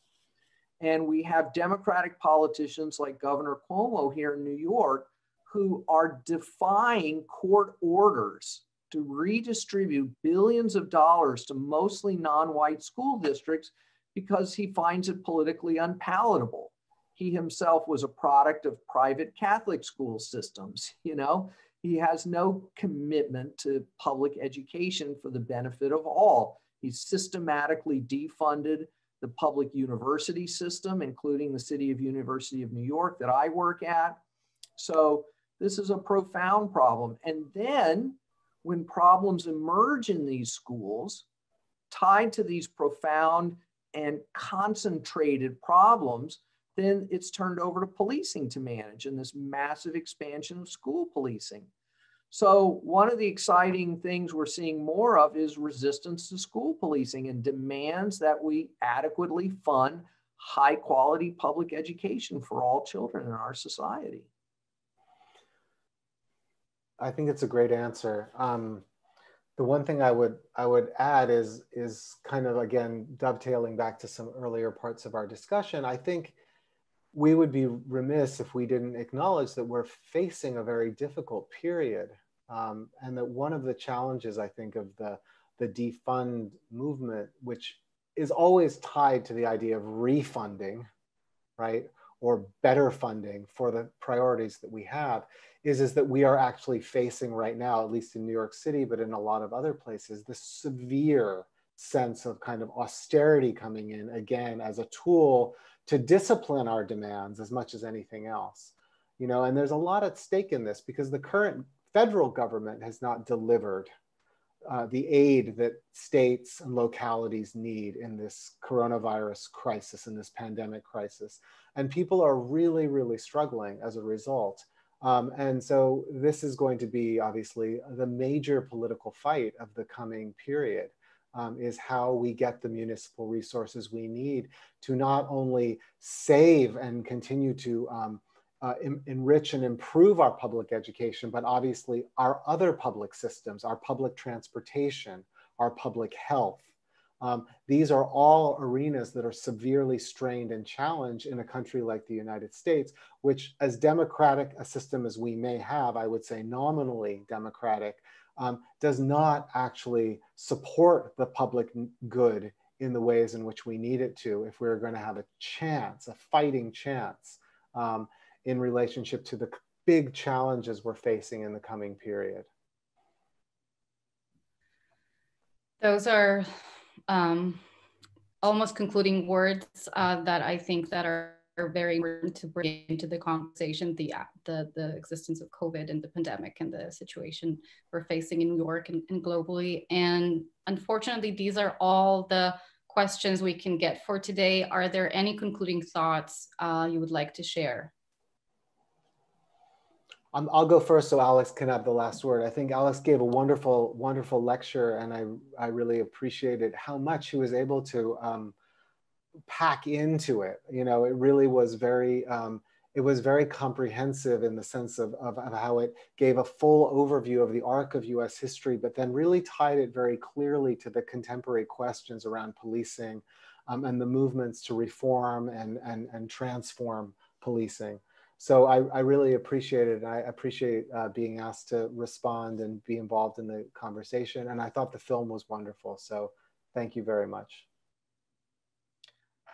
And we have Democratic politicians like Governor Cuomo here in New York who are defying court orders to redistribute billions of dollars to mostly non-white school districts because he finds it politically unpalatable. He himself was a product of private Catholic school systems, you know? He has no commitment to public education for the benefit of all. He's systematically defunded the public university system, including the University of New York that I work at. So this is a profound problem. And then when problems emerge in these schools tied to these profound and concentrated problems, then it's turned over to policing to manage, and this massive expansion of school policing. So one of the exciting things we're seeing more of is resistance to school policing and demands that we adequately fund high quality public education for all children in our society. I think it's a great answer. The one thing I would add is kind of, again, dovetailing back to some earlier parts of our discussion. I think we would be remiss if we didn't acknowledge that we're facing a very difficult period. And that one of the challenges, I think, of the defund movement, which is always tied to the idea of refunding, right? Or better funding for the priorities that we have, is that we are actually facing right now, at least in New York City, but in a lot of other places, this severe sense of kind of austerity coming in again as a tool to discipline our demands as much as anything else. You know, and there's a lot at stake in this because the current federal government has not delivered the aid that states and localities need in this coronavirus crisis, in this pandemic crisis. And people are really, really struggling as a result. And so this is going to be obviously the major political fight of the coming period, is how we get the municipal resources we need to not only save and continue to enrich and improve our public education, but obviously our other public systems, our public transportation, our public health. These are all arenas that are severely strained and challenged in a country like the United States, which, as democratic a system as we may have, I would say nominally democratic, does not actually support the public good in the ways in which we need it to if we're going to have a chance, a fighting chance, in relationship to the big challenges we're facing in the coming period. Those are almost concluding words that I think that are very important to bring into the conversation, the existence of COVID and the pandemic and the situation we're facing in New York and globally. And unfortunately, these are all the questions we can get for today. Are there any concluding thoughts you would like to share? I'll go first so Alex can have the last word. I think Alex gave a wonderful, wonderful lecture, and I really appreciated how much he was able to pack into it. You know, it really was very comprehensive in the sense of how it gave a full overview of the arc of US history, but then really tied it very clearly to the contemporary questions around policing and the movements to reform and transform policing. So I really appreciate it. And I appreciate being asked to respond and be involved in the conversation. And I thought the film was wonderful. So thank you very much.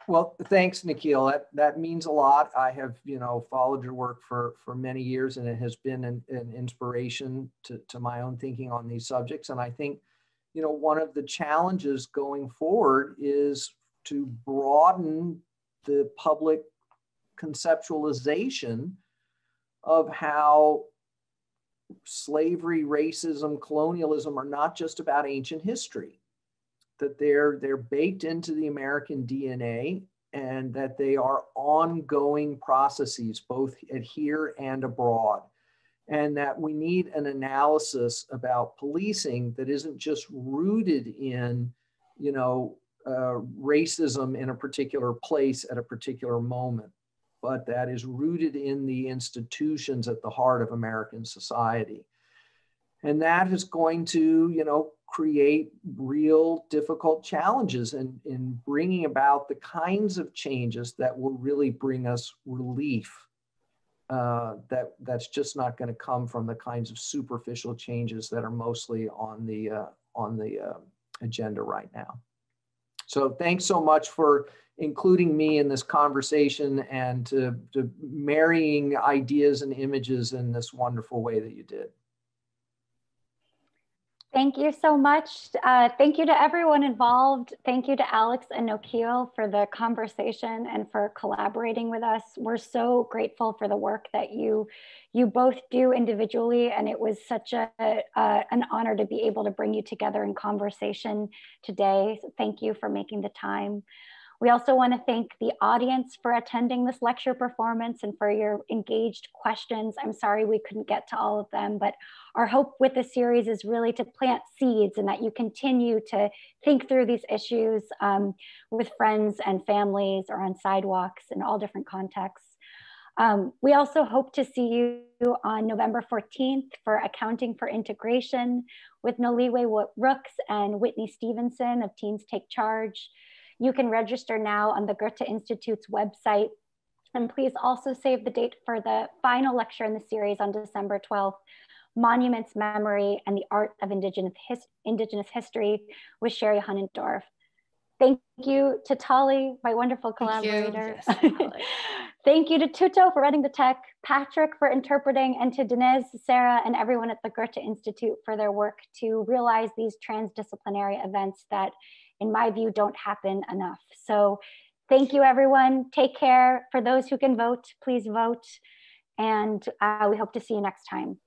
Well, thanks, Nikhil. That means a lot. I have, followed your work for many years, and it has been an inspiration to my own thinking on these subjects. And I think, one of the challenges going forward is to broaden the public conceptualization of how slavery, racism, colonialism are not just about ancient history, that they're baked into the American DNA, and that they are ongoing processes, both at here and abroad. And that we need an analysis about policing that isn't just rooted in, racism in a particular place at a particular moment, but that is rooted in the institutions at the heart of American society. And that is going to, create real difficult challenges in bringing about the kinds of changes that will really bring us relief. That's just not going to come from the kinds of superficial changes that are mostly on the agenda right now. So thanks so much for including me in this conversation and to marrying ideas and images in this wonderful way that you did. Thank you so much. Thank you to everyone involved. Thank you to Alex and Nikhil for the conversation and for collaborating with us. We're so grateful for the work that you both do individually, and it was such an honor to be able to bring you together in conversation today. So thank you for making the time. We also want to thank the audience for attending this lecture performance and for your engaged questions. I'm sorry we couldn't get to all of them, but our hope with this series is really to plant seeds and that you continue to think through these issues with friends and families or on sidewalks in all different contexts. We also hope to see you on November 14th for Accounting for Integration with Noliwe Rooks and Whitney Stevenson of Teens Take Charge. You can register now on the Goethe-Institut's website. And please also save the date for the final lecture in the series on December 12th, Monuments, Memory, and the Art of Indigenous History with Sherry Hunnendorf. Thank you to Tali, my wonderful collaborator. Yes, Thank you to Tuto for running the tech, Patrick for interpreting, and to Denise, Sarah, and everyone at the Goethe-Institut for their work to realize these transdisciplinary events that, in my view, don't happen enough. So thank you, everyone. Take care. For those who can vote, please vote. And we hope to see you next time.